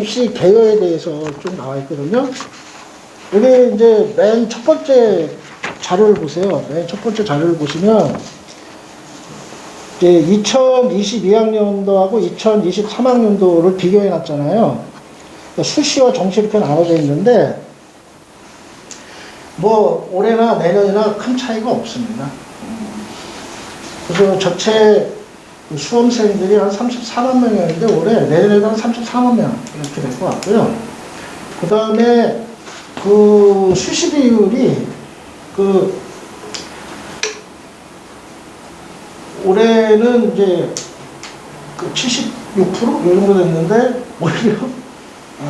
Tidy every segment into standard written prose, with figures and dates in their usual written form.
입시 개요에 대해서 좀 나와 있거든요. 여기 이제 맨 첫 번째 자료를 보세요. 맨 첫 번째 자료를 보시면 이제 2022학년도하고 2023학년도를 비교해 놨잖아요. 수시와 정시 이렇게 나눠져 있는데 뭐 올해나 내년이나 큰 차이가 없습니다. 그래서 전체 수험생들이 한 34만 명이었는데 올해 내년에도 한 34만 명 이렇게 될 것 같고요. 그 다음에 그 수시 비율이 올해는 이제 76%? 이 정도 됐는데 오히려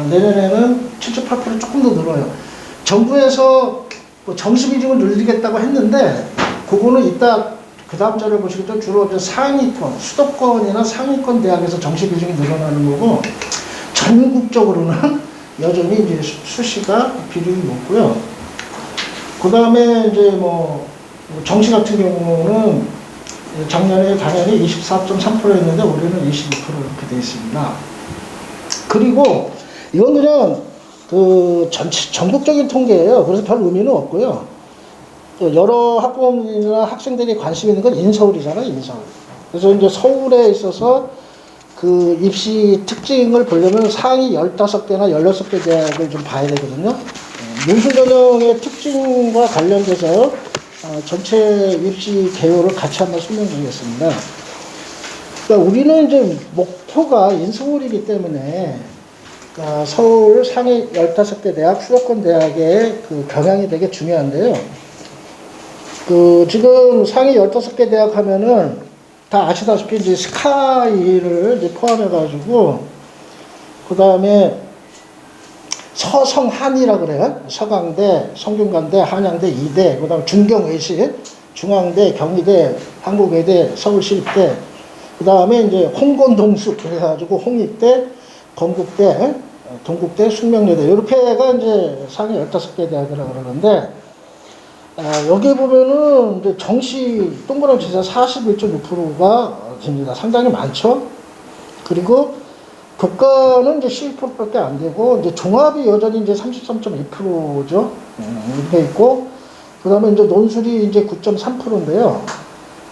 내년에는 78% 조금 더 늘어요. 정부에서 뭐 정시 비중을 늘리겠다고 했는데 그거는 이따 그 다음 자료 보시겠죠. 주로 이제 상위권, 수도권이나 상위권 대학에서 정시 비중이 늘어나는 거고 전국적으로는 여전히 이제 수시가 비중이 높고요. 그 다음에 이제 뭐 정시 같은 경우는 작년에 당연히 24.3%였는데 올해는 22% 이렇게 되어 있습니다. 그리고 이건 그냥 그 전국적인 통계예요. 그래서 별 의미는 없고요. 여러 학부모님이나 학생들이 관심 있는 건 인서울이잖아요, 인서울. 그래서 이제 서울에 있어서 그 입시 특징을 보려면 상위 15개나 16개 대학을 좀 봐야 되거든요. 논술 전형의 특징과 관련돼서 전체 입시 개요를 같이 한번 설명드리겠습니다. 그러니까 우리는 이제 목표가 인서울이기 때문에 그러니까 서울 상위 15개 대학, 수도권 대학의 그 경향이 되게 중요한데요. 지금 상위 15개 대학 하면은 다 아시다시피 이제 스카이를 이제 포함해가지고, 그 다음에 서성한이라 그래요. 서강대, 성균관대, 한양대, 이대, 그 다음에 중경외시, 중앙대, 경희대, 한국외대, 서울시립대, 그 다음에 이제 홍건동수 그래가지고 홍익대, 건국대, 동국대, 숙명여대, 이렇게가 이제 상위 15개 대학이라고 그러는데, 여기 보면은 이제 정시 동그라미 치자 41.6%가 됩니다. 상당히 많죠. 그리고 교과는 이제 12%밖에 안 되고, 이제 종합이 여전히 이제 33.2%죠. 이렇게 있고, 그 다음에 이제 논술이 이제 9.3%인데요.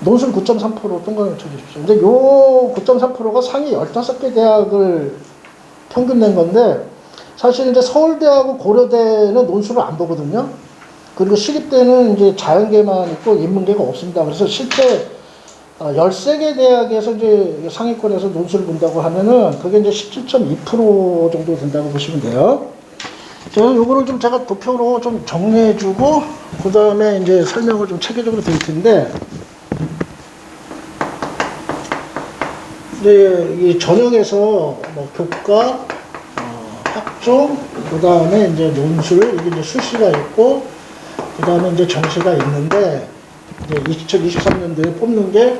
논술 9.3% 동그라미 쳐주십시오. 근데 요 9.3%가 상위 15개 대학을 평균 낸 건데, 사실 이제 서울대하고 고려대는 논술을 안 보거든요. 그리고 시립대는 이제 자연계만 있고 인문계가 없습니다. 그래서 실제 13개 대학에서 이제 상위권에서 논술을 본다고 하면은 그게 이제 17.2% 정도 된다고 보시면 돼요. 제가 요거를 좀 제가 도표로 좀 정리해주고, 그 다음에 이제 설명을 좀 체계적으로 드릴 텐데, 이제 이 전형에서 뭐 교과, 학종, 그 다음에 이제 논술, 이게 이제 수시가 있고, 그 다음에 이제 정시가 있는데, 이제 2023년도에 뽑는 게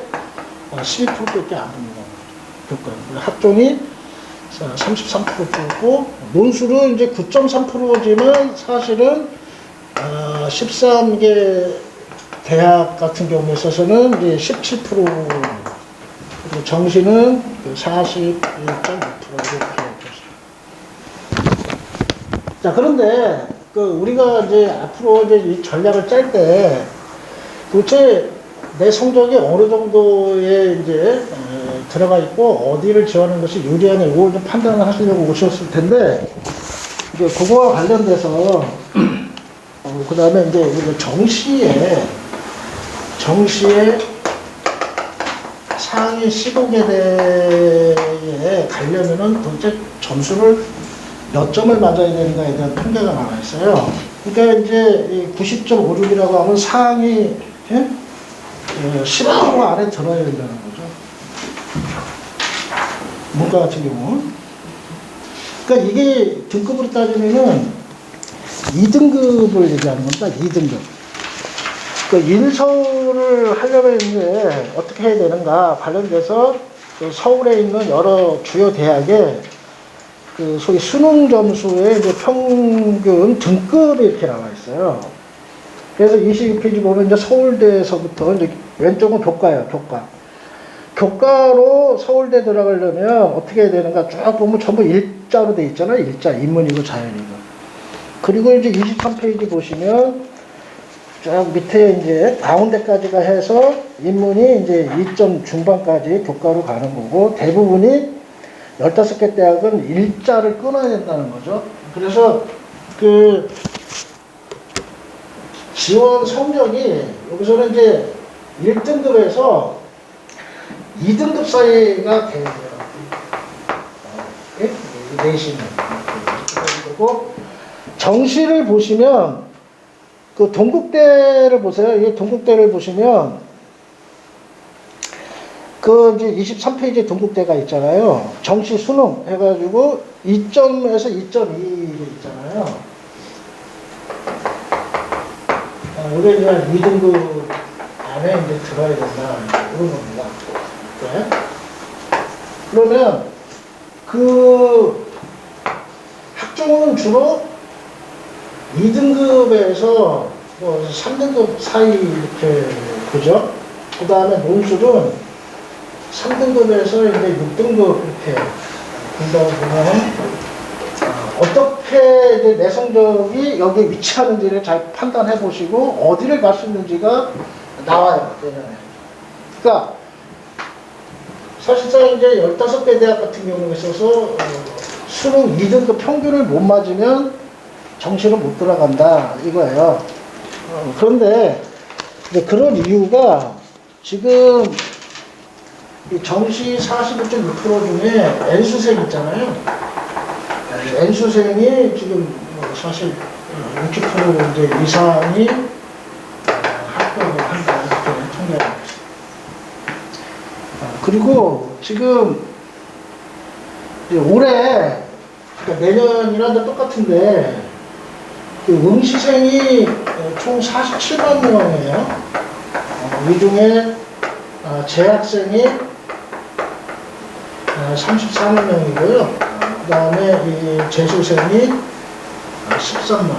12%밖에 안 됩니다. 교과. 학종이 33% 뽑고, 논술은 이제 9.3%지만 사실은 13개 대학 같은 경우에 있어서는 이제 17%, 정시는 41.6% 이렇게. 자, 그런데 우리가 이제 앞으로 이제 이 전략을 짤 때 도대체 내 성적이 어느 정도에 이제 들어가 있고 어디를 지원하는 것이 유리하냐, 이걸 좀 판단을 하시려고 오셨을 텐데, 이제 그거와 관련돼서 그 다음에 이제 정시에 상위 15개 대에 가려면은 도대체 점수를 몇 점을 맞아야 되는가에 대한 통계가 나와 있어요. 그러니까 이제 90.56이라고 하면 상위 15% 안에 들어야 된다는 거죠. 문과 같은 경우. 그러니까 이게 등급으로 따지면은 2등급을 얘기하는 겁니다. 2등급. 그러니까 인서울을 하려면 이제 어떻게 해야 되는가 관련돼서 서울에 있는 여러 주요 대학에 소위 수능 점수의 이제 평균 등급이 이렇게 나와 있어요. 그래서 22페이지 보면 이제 서울대에서부터 이제 왼쪽은 교과예요, 교과. 교과로 서울대 들어가려면 어떻게 해야 되는가 쭉 보면 전부 일자로 돼 있잖아요. 일자, 인문이고 자연이고. 그리고 이제 23페이지 보시면 쭉 밑에 이제 가운데까지가 해서 인문이 이제 2점 중반까지 교과로 가는 거고, 대부분이 15개 대학은 일자를 끊어야 된다는 거죠. 그래서 그 지원 성적이 여기서는 이제 1등급에서 2등급 사이가 돼요. 내신은. 그리고 정시를 보시면 그 동국대를 보세요. 이 동국대를 보시면 그 이제 23페이지에 동국대가 있잖아요. 정시 수능 해가지고 2점에서 2.2 있잖아요. 이게 이제 2등급 안에 이제 들어야 된다. 이런 겁니다. 네. 그러면 그 학종은 주로 2등급에서 뭐 3등급 사이 이렇게 보죠. 그 다음에 논술은 3등급에서 이제 6등급 이렇게 본다고 보면 어떻게 이제 내 성적이 여기에 위치하는지를 잘 판단해 보시고 어디를 갈 수 있는지가 나와요. 그러니까 사실상 이제 15개 대학 같은 경우에 있어서 수능 2등급 평균을 못 맞으면 정시로 못 들어간다 이거예요. 그런데 이제 그런 이유가 지금 이 정시 45.6% 중에 N수생 있잖아요. N수생이 지금 사실 60% 이제 이상이 합격을 한다 이렇게 통계가 나왔어요. 그리고 지금 올해 그러니까 내년이랑 똑같은데 그 응시생이 총 47만 명이에요. 이 중에 재학생이 34만 명이고요. 그 다음에 이 재수생이 13만 명.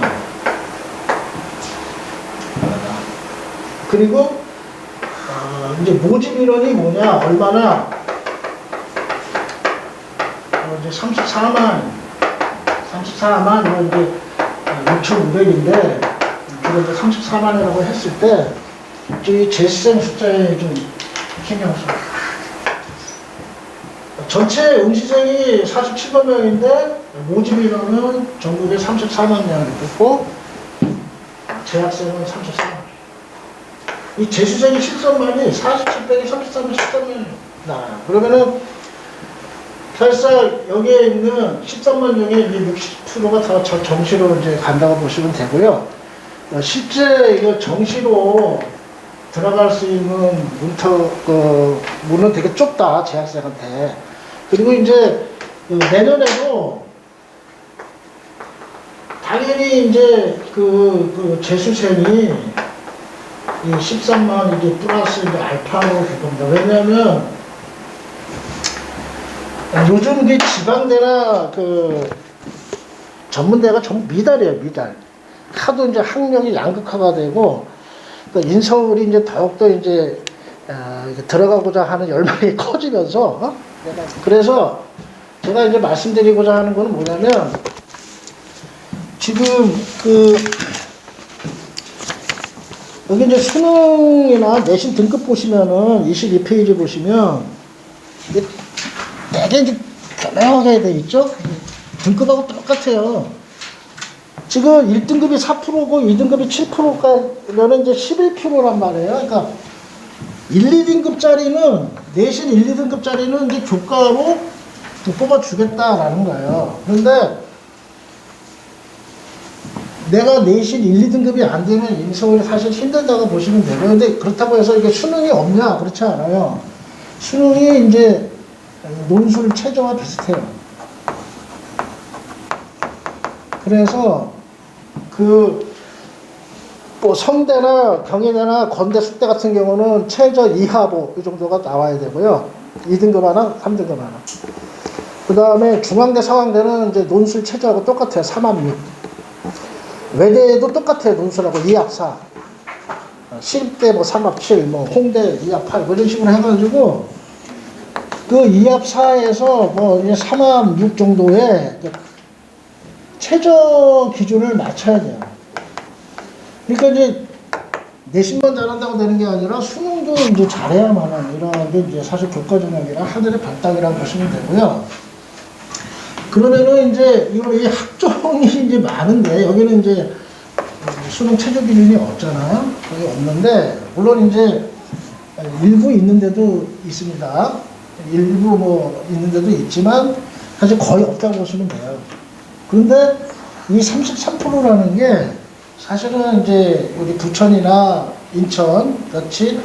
그리고 이제 모집 인원이 뭐냐, 얼마나 이제 34만 이제 6,500인데 주로 이제 34만이라고 했을 때 이 재수생 숫자에 좀 신경 써요. 전체 응시생이 47만 명인데 모집 인원은 전국에 34만 명이 됐고 재학생은 34만. 이 재수생이 13만이 47 빼기 33은 13만이 나와요. 그러면은 사실상 여기에 있는 13만 중에 60%가 다 정시로 이제 간다고 보시면 되고요. 실제 이거 정시로 들어갈 수 있는 문은 되게 좁다, 재학생한테. 그리고 이제 내년에도 당연히 이제 그 재수생이 이 13만 이게 플러스 이제 알파로 될 겁니다. 왜냐하면 요즘 그 지방대나 그 전문대가 전부 미달이에요, 미달. 하도 이제 학력이 양극화가 되고, 그러니까 인서울이 이제 더욱더 이제 들어가고자 하는 열망이 커지면서, 그래서 제가 이제 말씀드리고자 하는 거는 뭐냐면, 지금 여기 이제 수능이나 내신 등급 보시면은 22페이지 보시면 되게 이제 교묘하게 돼 있죠? 등급하고 똑같아요. 지금 1등급이 4%고 2등급이 7%가면 이제 11%란 말이에요. 그러니까 1, 2등급짜리는 내신 1, 2등급짜리는 이제 교과로 뽑아주겠다라는 거예요. 그런데 내가 내신 1, 2등급이 안 되면 인서울이 사실 힘들다고 보시면 되고요. 근데 그렇다고 해서 이게 수능이 없냐? 그렇지 않아요. 수능이 이제 논술 최저와 비슷해요. 그래서 뭐 성대나 경희대나 건대 숙대 같은 경우는 최저 2하보 이 정도가 나와야 되고요. 2등급 하나, 3등급 하나. 그 다음에 중앙대, 서강대는 이제 논술 최저하고 똑같아요. 3합 6. 외대도 똑같아요. 논술하고 2합 4. 시립대 뭐 3합 7, 뭐 홍대 2합 8, 뭐 이런 식으로 해가지고 그 2합4에서 뭐 이제 3합 6 정도의 그 최저 기준을 맞춰야 돼요. 그러니까 이제 내신만 잘한다고 되는 게 아니라 수능도 이제 잘해야만은 이런 게 이제 사실 교과 전형이랑 하늘의 별따기라고 보시면 되고요. 그러면은 이제 이 학종이 이제 많은데 여기는 이제 수능 최저 기준이 없잖아요. 거기 없는데 물론 이제 일부 있는데도 있습니다. 일부 뭐 있는데도 있지만 사실 거의 없다고 보시면 돼요. 그런데 이 33%라는 게 사실은 이제 우리 부천이나 인천 같이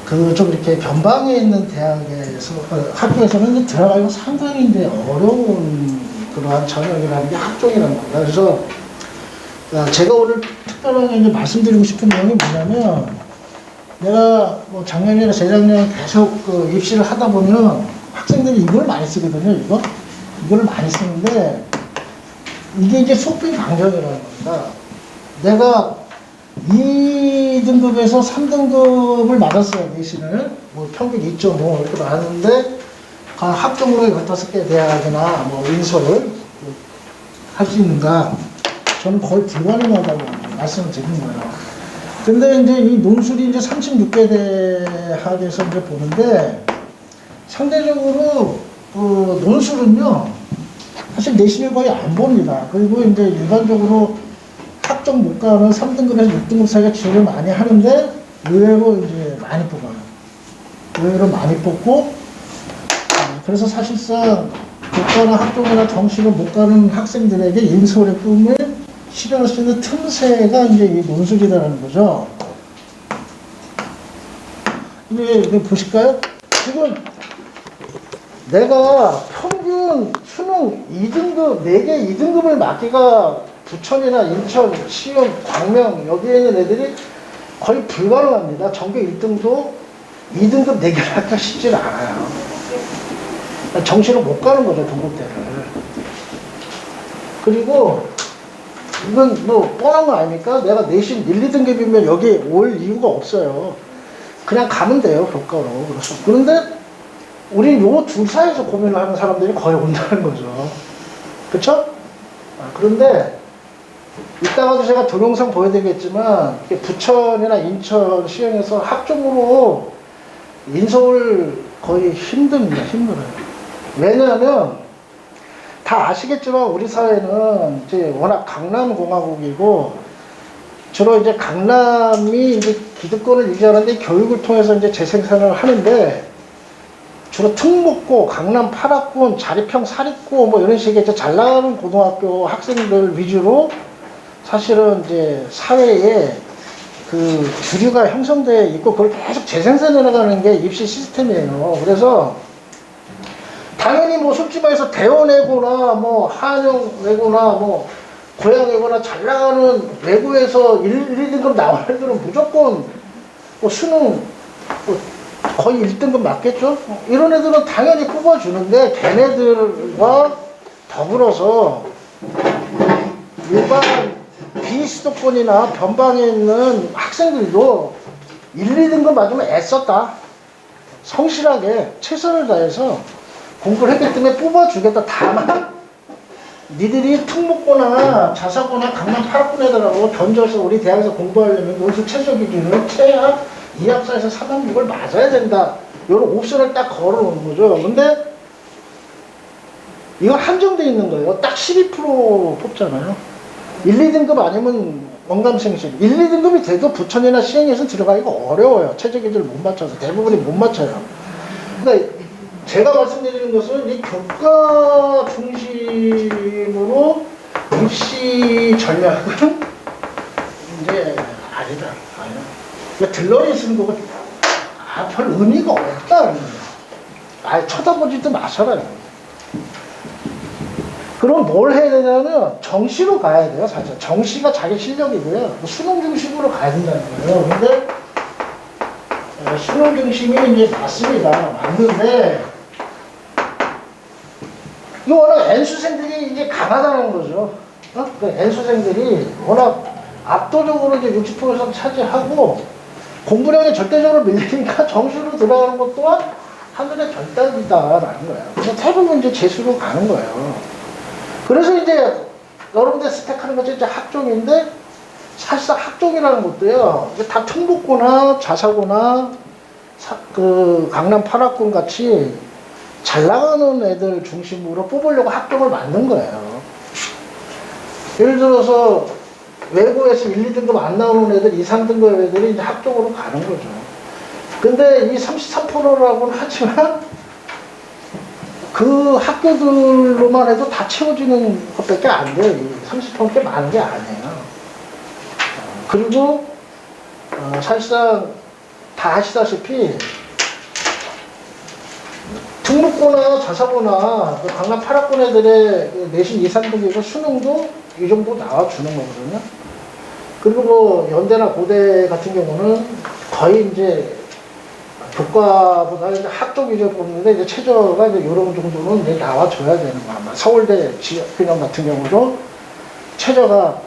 그 좀 이렇게 변방에 있는 대학에서 학교에서는 들어가기가 상당히 이제 어려운 그러한 전형이라는 게 학종이라는 겁니다. 그래서 제가 오늘 특별하게 이제 말씀드리고 싶은 내용이 뭐냐면 내가 뭐 작년이나 재작년에 계속 그 입시를 하다 보면 학생들이 이걸 많이 쓰거든요. 이거를 많이 쓰는데 이게 이제 속비 강정이라는 겁니다. 내가 2등급에서 3등급을 맞았어요. 내신을 뭐 평균 2.5 이렇게 맞았는데 학종으로 15개 대학이나 뭐 인서를 할 수 있는가? 저는 거의 불가능하다고 말씀을 드리는 거예요. 근데 이제 이 논술이 이제 36개 대학에서 이제 보는데 상대적으로 논술은요 사실 내신을 거의 안 봅니다. 그리고 이제 일반적으로 학종 못 가는 3등급에서 6등급 사이가 지원을 많이 하는데 의외로 이제 많이 뽑아요. 의외로 많이 뽑고 그래서 사실상 교과나 학종이나 정시를 못 가는 학생들에게 인서울의 꿈을 실현할 수 있는 틈새가 이제 이 논술이라는 거죠. 이제 보실까요? 지금 내가 평균 수능 2등급, 4개 2등급을 맞기가 부천이나 인천, 시흥, 광명 여기에 있는 애들이 거의 불가능합니다. 전교 1등도 2등급 4개를 하기가 쉽지 않아요. 정시로 못 가는 거죠, 동국대를. 그리고 이건 뭐 뻔한 거 아닙니까? 내가 내신 1, 2등급이면 여기 올 이유가 없어요. 그냥 가면 돼요, 교과로. 그런데 우린 요 둘 사이에서 고민을 하는 사람들이 거의 온다는 거죠. 그쵸? 그런데 이따가도 제가 동영상 보여드리겠지만 부천이나 인천, 시흥에서 학종으로 인서울 거의 힘들어요. 왜냐하면 다 아시겠지만 우리 사회는 이제 워낙 강남공화국이고 주로 이제 강남이 이제 기득권을 유지하는데 교육을 통해서 이제 재생산을 하는데 주로 특목고, 강남 8학군, 자립형 사립고 뭐 이런 식의 이제 잘 나가는 고등학교 학생들 위주로 사실은 이제 사회에 그 주류가 형성되어 있고 그걸 계속 재생산해 나가는 게 입시 시스템이에요. 그래서 당연히 뭐 솔직히 말해서 대원외고나 뭐 한영외고나 뭐 고양외고나 잘 나가는 외고에서 1, 2등급 나오는 애들은 무조건 뭐 수능 뭐 거의 1등급 맞겠죠? 이런 애들은 당연히 뽑아주는데 걔네들과 더불어서 일반 비수도권이나 변방에 있는 학생들도 1, 2등급 맞으면 애썼다. 성실하게 최선을 다해서 공부를 했기 때문에 뽑아주겠다. 다만 니들이 특목고나 자사고나 강남 8학군 애들하고 던져서 우리 대학에서 공부하려면 논술 최저 기준을 최악 2합사에서 3합 6을 맞아야 된다. 이런 옵션을 딱 걸어놓은 거죠. 근데 이건 한정되어 있는 거예요. 딱 12% 뽑잖아요. 1, 2등급 아니면 원감생실. 1, 2등급이 돼도 부천이나 시흥에서 들어가기가 어려워요. 최저 기준을 못 맞춰서. 대부분이 못 맞춰요. 그러니까 제가 말씀드리는 것은 이 교과 중심으로 입시 전략은 이제 아니다. 그러니까 들러리 쓰는 거가 별 의미가 없다는 거예요. 아예 쳐다보지도 마셔라. 그럼 뭘 해야 되냐면 정시로 가야 돼요. 사실 정시가 자기 실력이고요. 수능 중심으로 가야 된다는 거예요. 근데 수능 중심이 이제 맞습니다. 맞는데 이거 워낙 N수생들이 이제 강하다는 거죠. 그 N수생들이 워낙 압도적으로 이제 60% 이상 차지하고 공부량이 절대적으로 밀리니까 정시로 들어가는 것 또한 하늘의 별따기다라는 거예요. 그래서 대부분 이제 재수로 가는 거예요. 그래서 이제 여러분들 스택하는 것이 이제 학종인데, 사실상 학종이라는 것도요, 이제 다 특목고나 자사고나 그 강남 8학군 같이 잘 나가는 애들 중심으로 뽑으려고 학종을 만든 거예요. 예를 들어서 외고에서 1, 2등급 안 나오는 애들, 2, 3등급 애들이 이제 학종으로 가는 거죠. 근데 이 33%라고는 하지만 그 학교들로만 해도 다 채워지는 것밖에 안 돼요. 30%꽤 많은 게 아니에요. 그리고 사실상 다 아시다시피 특목고나 자사고나 강남 8학군 애들의 내신 2, 3등급이고 수능도 이 정도 나와주는 거거든요. 그리고 뭐 연대나 고대 같은 경우는 거의 이제 교과보다 이제 학종 위주로 뽑는데 이제 최저가 이제 이런 정도는 이제 나와줘야 되는 거야. 서울대 지역균형 같은 경우도 최저가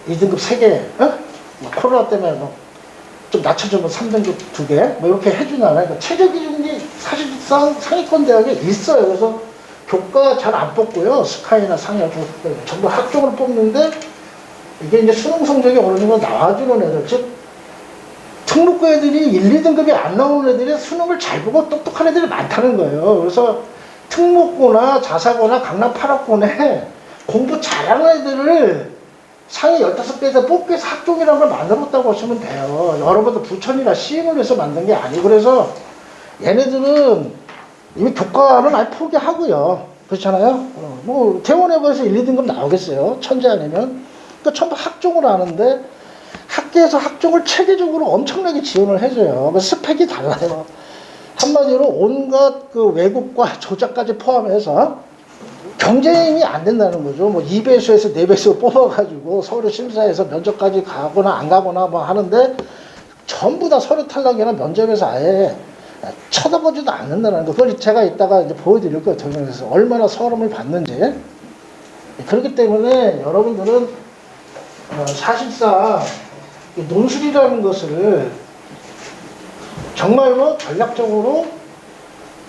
2등급 3개, 어? 뭐 코로나 때문에 좀 낮춰주면 3등급 2개, 뭐 이렇게 해주잖아요. 그러니까 최저 기준이 사실상 상위권 대학에 있어요. 그래서 교과 잘 안 뽑고요. 스카이나 상여 전부 학종으로 뽑는데 이게 이제 수능 성적이 어느 정도 나와주는 애들, 즉 특목고 애들이 1, 2등급이 안 나오는 애들이 수능을 잘 보고 똑똑한 애들이 많다는 거예요. 그래서 특목고나 자사고나 강남 8학군에 공부 잘하는 애들을 상위 15개에서 뽑기 위해서 학종이라는 걸 만들었다고 하시면 돼요. 여러분들 부천이나 시임을 해서 만든 게 아니고, 그래서 얘네들은 이미 교과는 아예 포기하고요. 그렇잖아요? 뭐 대원외고에서 1, 2등급 나오겠어요. 천재 아니면. 그러니까 전부 학종을 하는데 학교에서 학종을 체계적으로 엄청나게 지원을 해줘요. 그 스펙이 달라요. 한마디로 온갖 그 왜곡과 조작까지 포함해서 경쟁이 안 된다는 거죠. 뭐 2배수에서 4배수 뽑아가지고 서류 심사에서 면접까지 가거나 안 가거나 뭐 하는데 전부 다 서류 탈락이나 면접에서 아예 쳐다보지도 않는다는 거. 그걸 제가 이따가 이제 보여드릴 거예요. 동영상에서 얼마나 서름을 받는지. 그렇기 때문에 여러분들은 사실상 논술이라는 것을 정말로 전략적으로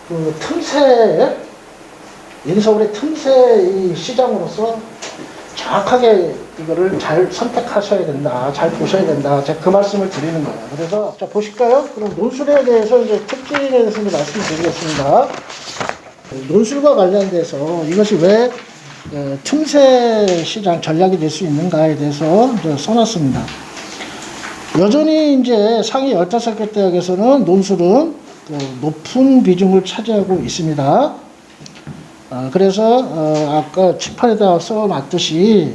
그 틈새, 인서울의 틈새 이 시장으로서 정확하게 이거를 잘 선택하셔야 된다, 잘 보셔야 된다. 제가 그 말씀을 드리는 거예요. 그래서 자 보실까요? 그럼 논술에 대해서 이제 특징에 대해서 이제 말씀드리겠습니다. 논술과 관련돼서 이것이 왜 틈새 시장 전략이 될 수 있는가에 대해서 이제 써놨습니다. 여전히 이제 상위 15개 대학에서는 논술은 높은 비중을 차지하고 있습니다. 그래서 아까 칠판에다 써놨듯이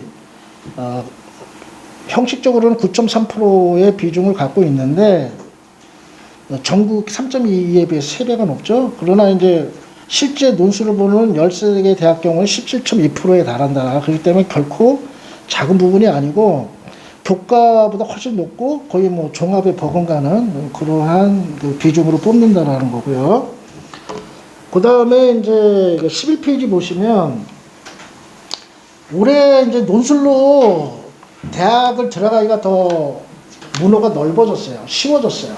형식적으로는 9.3%의 비중을 갖고 있는데 전국 3.22에 비해 3배가 높죠. 그러나 이제 실제 논술을 보는 13개 대학 경우는 17.2%에 달한다. 그렇기 때문에 결코 작은 부분이 아니고 교과보다 훨씬 높고 거의 뭐 종합에 버금가는 그러한 그 비중으로 뽑는다라는 거고요. 그 다음에 이제 11페이지 보시면 올해 이제 논술로 대학을 들어가기가 더 문호가 넓어졌어요. 쉬워졌어요.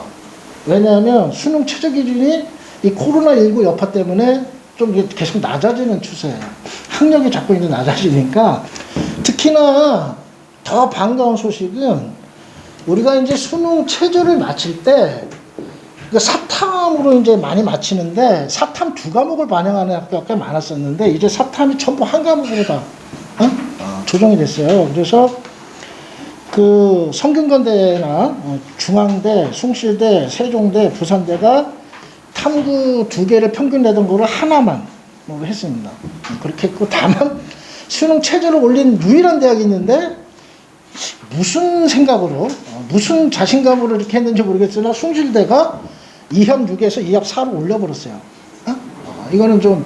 왜냐하면 수능 최저 기준이 이 코로나19 여파 때문에 좀 계속 낮아지는 추세예요. 학력이 자꾸 이제 낮아지니까. 특히나 더 반가운 소식은 우리가 이제 수능 최저를 마칠 때 사탐으로 이제 많이 마치는데 사탐 2과목을 반영하는 학교가 꽤 많았었는데 이제 사탐이 전부 한 과목으로 다 조정이 됐어요. 그래서 그 성균관대나 중앙대, 숭실대, 세종대, 부산대가 탐구 2개를 평균 내던 거를 하나만 했습니다. 그렇게 했고, 다만 수능 최저를 올린 유일한 대학이 있는데 무슨 생각으로 무슨 자신감으로 이렇게 했는지 모르겠으나 숭실대가 2합 6에서 2합 4로 올려버렸어요. 이거는 좀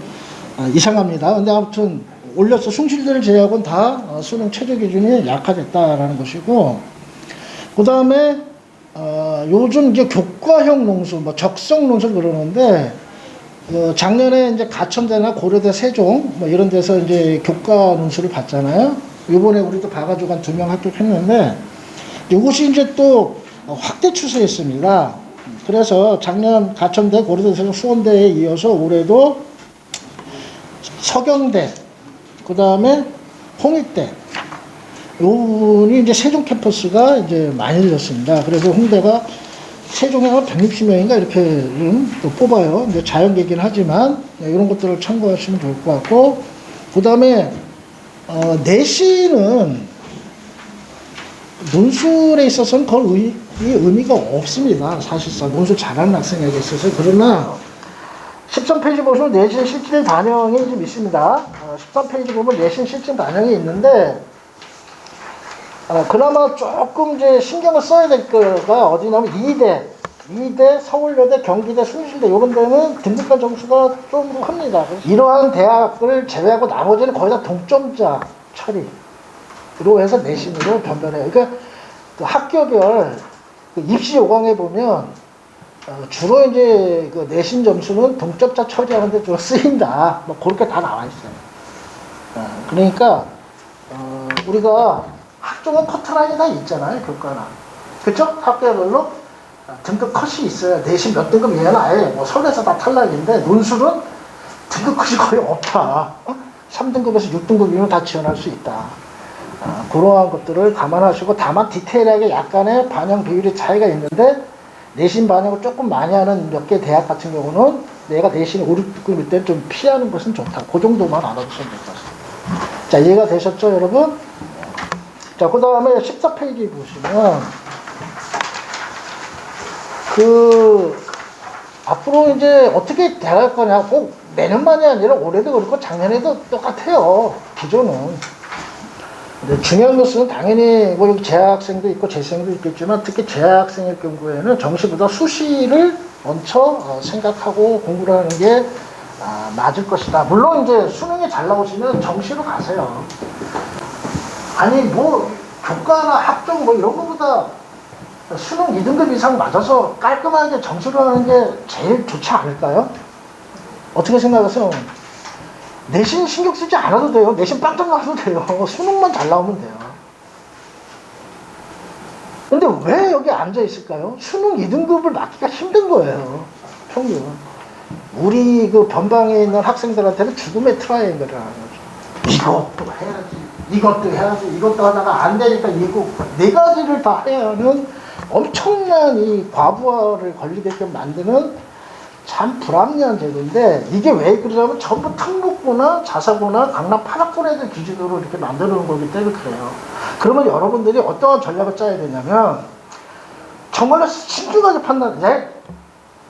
이상합니다. 근데 아무튼 올렸어. 숭실대를 제외하고는 다 수능 최저 기준이 약화됐다라는 것이고, 그 다음에 요즘 이제 교과형 농술, 뭐 적성 농술 그러는데 작년에 이제 가천대나 고려대, 세종 뭐 이런 데서 이제 교과 논술을 봤잖아요. 이번에 우리도 봐가지고 한 2명 합격했는데 이것이 이제 또 확대 추세였습니다. 그래서 작년 가천대, 고려대, 수원대에 이어서 올해도 서경대, 그 다음에 홍익대, 이 부분이 이제 세종 캠퍼스가 이제 많이 늘었습니다. 그래서 홍대가 세종에 한 160명인가 이렇게 또 뽑아요. 이제 자연계긴 하지만 이런 것들을 참고하시면 좋을 것 같고, 그 다음에 내신은 논술에 있어서는 거의 의미가 없습니다. 사실상 논술 잘하는 학생에게 있어서. 그러나 13페이지 보시면 내신 실질 반영이 좀 있습니다. 13페이지 보면 내신 실질 반영이 있는데, 그나마 조금 이제 신경을 써야 될 거가 어디냐면 이대, 서울여대, 경기대, 숭실대 이런 데는 등급간 점수가 좀 큽니다. 이러한 대학을 제외하고 나머지는 거의 다 동점자 처리로 해서 내신으로 변별해요. 그러니까 그 학교별 그 입시 요강에 보면 주로 이제 그 내신 점수는 동점자 처리하는데 좀 쓰인다. 뭐 그렇게 다 나와 있어요. 그러니까 우리가 학종은 커트라인이 다 있잖아요, 교과나. 그쵸? 학교별로 등급 컷이 있어요. 내신 몇 등급 이하는 아예 뭐 서울에서 다 탈락인데, 논술은 등급 컷이 거의 없다. 3등급에서 6등급이면 다 지원할 수 있다. 그러한 것들을 감안하시고, 다만 디테일하게 약간의 반영 비율의 차이가 있는데, 내신 반영을 조금 많이 하는 몇 개 대학 같은 경우는 내가 내신이 5, 6등급일 때 좀 피하는 것은 좋다. 그 정도만 알아두시면 될 것 같습니다. 자, 이해가 되셨죠, 여러분? 자, 그 다음에 14페이지 보시면, 앞으로 이제 어떻게 대할 거냐, 꼭 내년만이 아니라 올해도 그렇고 작년에도 똑같아요, 기조는. 근데 중요한 것은 당연히 뭐 여기 재학생도 있고 재생도 있겠지만, 특히 재학생의 경우에는 정시보다 수시를 먼저 생각하고 공부를 하는 게 맞을 것이다. 물론 이제 수능이 잘 나오시면 정시로 가세요. 아니 뭐 교과나 학종 뭐 이런 것보다 수능 2등급 이상 맞아서 깔끔하게 정시로 하는 게 제일 좋지 않을까요? 어떻게 생각하세요? 내신 신경 쓰지 않아도 돼요. 내신 빵점 나와도 돼요. 수능만 잘 나오면 돼요. 근데 왜 여기 앉아 있을까요? 수능 2등급을 맞기가 힘든 거예요. 평균. 우리 그 변방에 있는 학생들한테는 죽음의 트라이앵글을 하는 거죠. 이것도 해야지, 이것도 해야지, 이것도 하다가 안 되니까 이거 네 가지를 다 해야 하는 엄청난 이 과부하를 걸리게끔 만드는 참 불합리한 제도인데, 이게 왜 그러냐면 전부 특목고나 자사고나 강남 8학군 애들 기준으로 이렇게 만들어 놓은 거기 때문에 그래요. 그러면 여러분들이 어떠한 전략을 짜야 되냐면, 정말로 신중하게 판단해.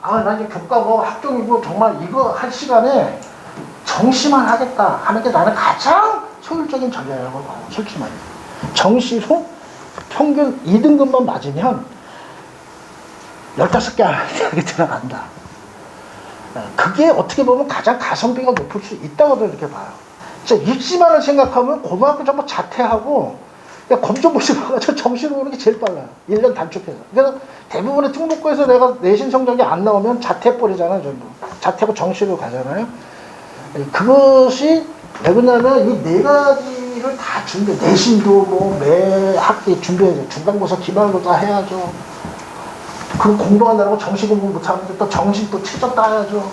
나 이제 교과고 학종이고 정말 이거 할 시간에 정시만 하겠다 하는 게 나는 가장 효율적인 전략이라고 봐요. 솔직히 말해서. 정시로 평균 2등급만 맞으면 15개 안에 들어간다. 그게 어떻게 보면 가장 가성비가 높을 수 있다고 이렇게 봐요. 자, 입시만을 생각하면 고등학교 전부 자퇴하고 검정고시 가가지고 정시로 오는 게 제일 빨라요. 1년 단축해서. 그래서 대부분의 특목고에서 내가 내신 성적이 안 나오면 자퇴해버리잖아요, 전부. 자퇴하고 정시로 가잖아요. 그것이 왜 그러냐면 이 네 가지를 다 준비해. 내신도 뭐 매 학기 준비해야죠. 중간고사 기말고 다 해야죠. 그 공부한다고 정시 공부 못하는데 또 정시 또 최저 따야죠.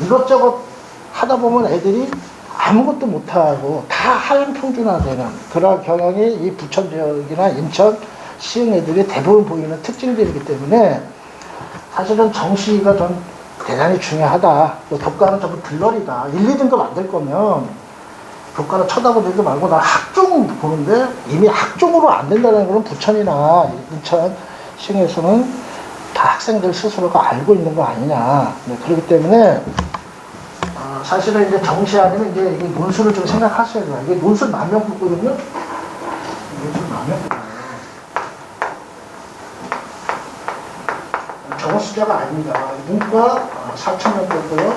이것저것 하다 보면 애들이 아무것도 못하고 다 하향 평준화되는 그런 경향이 이 부천 지역이나 인천 시흥 애들이 대부분 보이는 특징들이기 때문에, 사실은 정시가 좀 대단히 중요하다. 교과는 전부 들러리다. 1, 2등급 안 될 거면 교과를 쳐다보지도 말고 나 학종 보는데, 이미 학종으로 안 된다는 건 부천이나 인천 시흥에서는 다 학생들 스스로가 알고 있는 거 아니냐. 네, 그렇기 때문에 사실은 이제 정시 아니면 이제 이게 논술을 좀 생각하셔야 돼요. 이게 논술 10,000명 뽑거든요. 논술 10,000명 뽑아요. 저거 숫자가 아닙니다. 문과 4,000명 뽑고요.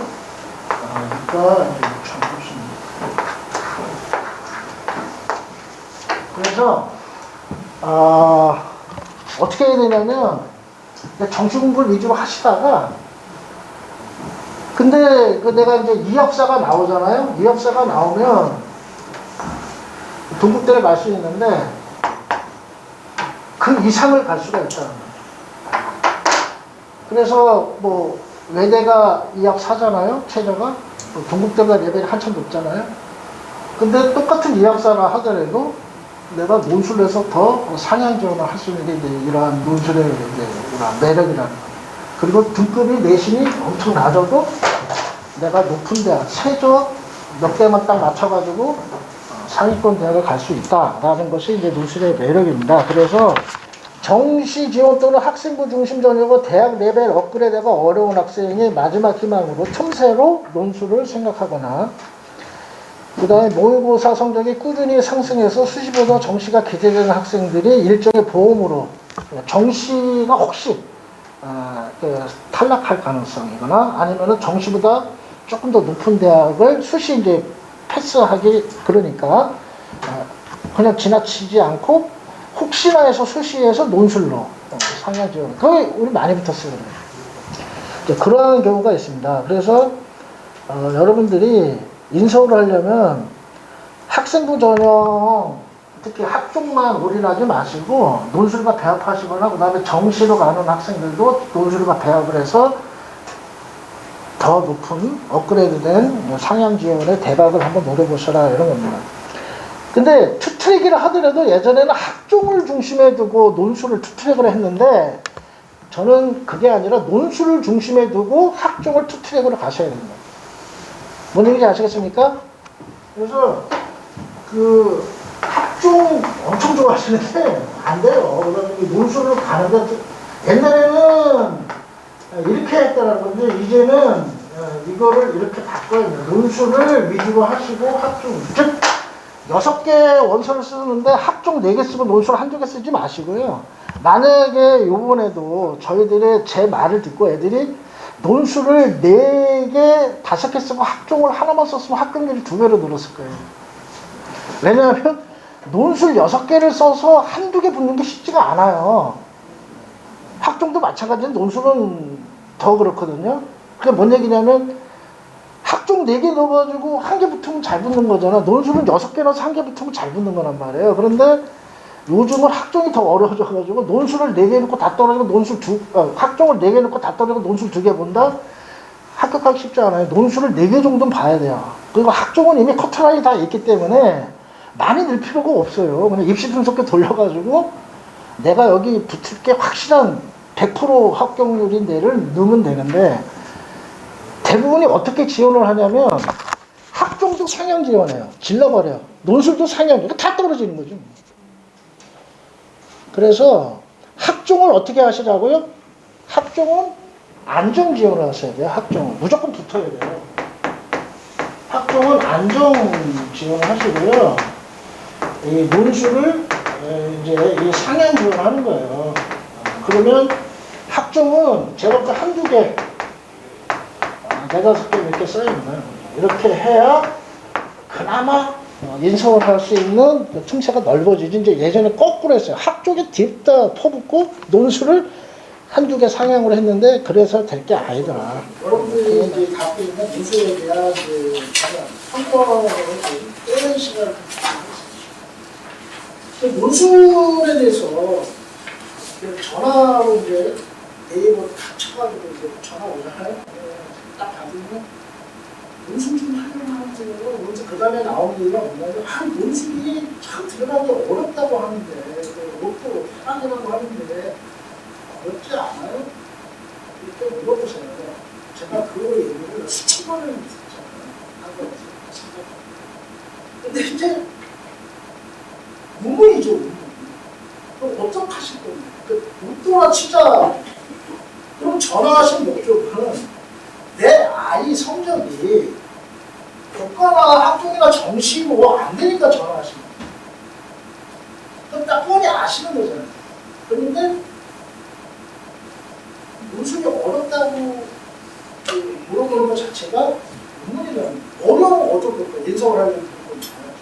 문과 이제 6,000명 뽑습니다. 그래서 어떻게 해야 되냐면, 정시 공부를 위주로 하시다가, 근데 내가 이제 이역사가 나오잖아요. 이역사가 나오면 동국대를 갈 수 있는데 그 이상을 갈 수가 있다는 거죠. 그래서 뭐 외대가 2학 4잖아요. 최저가. 동국대가 레벨이 한참 높잖아요. 근데 똑같은 2학 4라 하더라도 내가 논술을 해서 더 상향 지원을 할 수 있는 게 이제 이러한 논술의 이제 이러한 매력이라는 거예요. 그리고 등급이 내신이 엄청 낮아도 내가 높은 대학, 최저 몇 개만 딱 맞춰가지고 상위권 대학을 갈 수 있다라는 것이 이제 논술의 매력입니다. 그래서 정시 지원 또는 학생부 중심 전형과 대학 레벨 업그레이드가 어려운 학생이 마지막 희망으로 틈새로 논술을 생각하거나, 그 다음에 모의고사 성적이 꾸준히 상승해서 수시보다 정시가 기대되는 학생들이 일종의 보험으로 정시가 혹시 탈락할 가능성이거나 아니면은 정시보다 조금 더 높은 대학을 수시 이제 패스하기, 그러니까 그냥 지나치지 않고 혹시나 해서 수시에서 논술로 상향 지원. 그게 우리 많이 붙었어요. 그러한 경우가 있습니다. 그래서 여러분들이 인서울을 하려면 학생부 전형, 특히 학종만 올인하지 마시고 논술과 배합하시거나, 그 다음에 정시로 가는 학생들도 논술과 배합을 해서 더 높은 업그레이드된 상향 지원의 대박을 한번 노려보셔라, 이런 겁니다. 근데 투트랙이라 하더라도 예전에는 학종을 중심에 두고 논술을 투트랙으로 했는데, 저는 그게 아니라 논술을 중심에 두고 학종을 투트랙으로 가셔야 됩니다. 뭔 얘기인지 아시겠습니까? 그래서 그 학종 엄청 좋아하시는데 안 돼요. 그러면 논술을 가는데, 옛날에는 이렇게 했다라는 건데 이제는 이거를 이렇게 바꿔야 돼요. 논술을 위주로 하시고 학종, 즉 6개 원서를 쓰는데 학종 4개 쓰고 논술 1개 쓰지 마시고요. 만약에 요번에도 저희들의 제 말을 듣고 애들이 논술을 4개, 5개 쓰고 학종을 하나만 썼으면 합격률이 2배로 늘었을 거예요. 왜냐하면 논술 6개를 써서 1~2개 붙는 게 쉽지가 않아요. 학종도 마찬가지인데 논술은 더 그렇거든요. 그게 뭔 얘기냐면 학종 4개 넣어가지고 1개 붙으면 잘 붙는 거잖아. 논술은 6개 넣어서 1개 붙으면 잘 붙는 거란 말이에요. 그런데 요즘은 학종이 더 어려워져가지고 논술을 4개 넣고 다 떨어지고 학종을 4개 넣고 다 떨어지고 논술 2개 본다? 합격하기 쉽지 않아요. 논술을 4개 정도는 봐야 돼요. 그리고 학종은 이미 커트라인이 다 있기 때문에 많이 늘 필요가 없어요. 그냥 입시 분석기 돌려가지고 내가 여기 붙을 게 확실한 100% 합격률인 데를 넣으면 되는데, 대부분이 어떻게 지원을 하냐면 학종도 상향 지원해요. 질러버려요. 논술도 상향, 이거 다 떨어지는 거죠. 그래서 학종을 어떻게 하시라고요? 학종은 안정 지원을 하셔야 돼요. 학종은 무조건 붙어야 돼요. 학종은 안정 지원을 하시고요. 이 논술을 이제 이 상향 지원을 하는 거예요. 그러면 학종은 제가 볼 때 1~2개, 4~5개 이렇게 써야 되나요? 이렇게 해야 그나마 인서울 할 수 있는 틈새가 넓어지지. 이제 예전에 거꾸로 했어요. 학종에 딥다 퍼붓고 논술을 1~2개 상향으로 했는데 그래서 될 게 아니더라. 여러분들이 이제 갖고 있는 논술에 대한 평가를 깨는 시간을 논술에 대해서 전화로 이제 네이버 다 쳐가지고 이제 전화 오잖아요. 딱 받으면 논술 좀 하려고 하는데요. 논술 그 다음에 나오는 얘기가 뭐냐면, 논술이 참 들어가기 어렵다고 하는데, 어렵고 편하게라고 하는데 어렵지 않아요? 이렇게 물어보세요. 제가 그 얘기를 수천 번을 했잖아요. 근데 이제 문문이죠, 문문. 그럼 어떡하실 겁니까? 웃도나 치자. 그럼 전화하신 목적은 내 아이 성적이 교과나 학종이나 정시고 안 되니까 전화하신 거예요. 그럼 딱 뻔히 아시는 거잖아요. 그런데 논술이 어렵다고 물어보는 것 자체가 문문이라는 어려운 어쩔 것 인성을 하려는 거잖아요.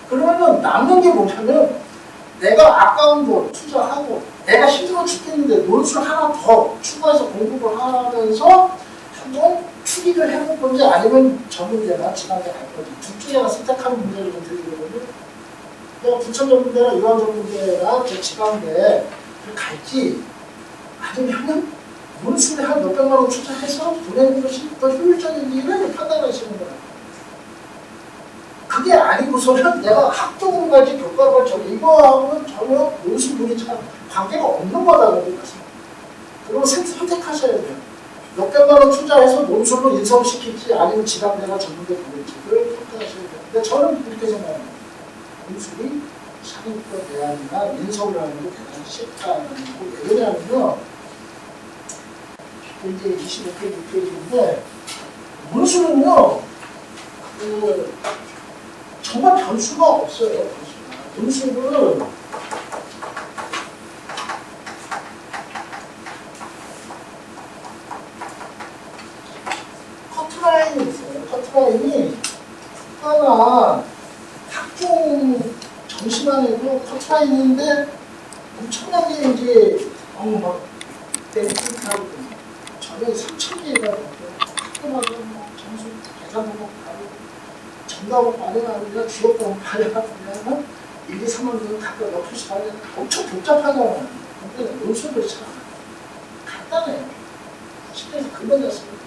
그러면 남는 게 뭐냐면, 내가 아까운 돈 투자하고 내가 힘들어 죽겠는데 논술 하나 더 추가해서 공부를 하면서 한번 추리를 해볼 건지, 아니면 전문대나 지방대 갈 건지, 둘 중에 하나 선택하는 문제를 좀 드리거든요. 내가 부천 전문대나 유한 전문대나 제 지방대를 갈지, 아니면은 논술에 한 몇백만 원 투자해서 보내는 것이 더 효율적인지를 판단하시는 거예요. 그게 아니고서는 내가 학적으로 갈지 교과로 갈지 이거하고는 전혀 논술분이 참 관계가 없는 거다라고 생각합니다. 그리고 선택하셔야 돼요. 몇백만 원 투자해서 논술로 인성시킬지 아니면 지방 내가 전문대 보낼지를 선택하셔야 돼요. 근데 저는 이렇게 생각합니다. 논술이 상위권 대안이나 인성을 하는 게 대단히 쉽다는 거고, 왜냐하면요, 이제 25페이지, 6페이지인데, 논술은요, 정말 변수가 없어요. 논술은 커트라인이 있어요. 커트라인이 국가나 학종 정시만해도 커트라인인데 엄청나게 이제 막 벤치하고 전에 3,000개가 학교마다 뭐 점수 계산하고 다르고 정답을 발행하느냐 주요권 발행하느냐 1, 2, 3만 원 각각 몇 표씩 발행 엄청 복잡하잖아요. 근데 논술을 참 간단해요. 실제로 금방 잡습니다.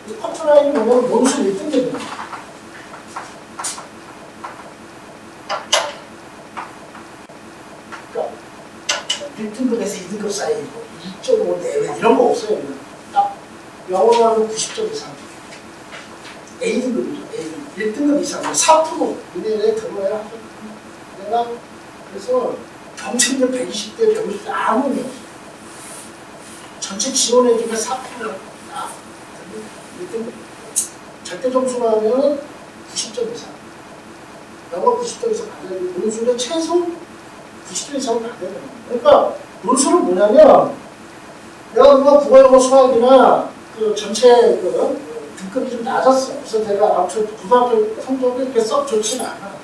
이 커트라인이 뭐냐면 논술 1등급이에요. 그러니까 1등급에서 2등급 사이 2.5 내외 이런 거 없어요. 딱 영어로 하면 90점 이상. A등급이죠. A등급. 1등급 이상. 4% 이내에 들어야 하죠. 내가 그래서 경쟁률 120대 150대 아무 의미 없어요. 전체 지원해 주면 4% 딱 1등급. 절대 점수로 하면 90점 이상. 영어 90점 이상 받아야 되고 논술에 최소 90점 이상 받아야 돼요. 그러니까 논술은 뭐냐면 내가 뭐 국어영어 수학이나 그 전체 그 등급이 좀 낮았어. 그래서 내가 아무튼 고등학교 성적이 이렇게 썩 좋지는 않아.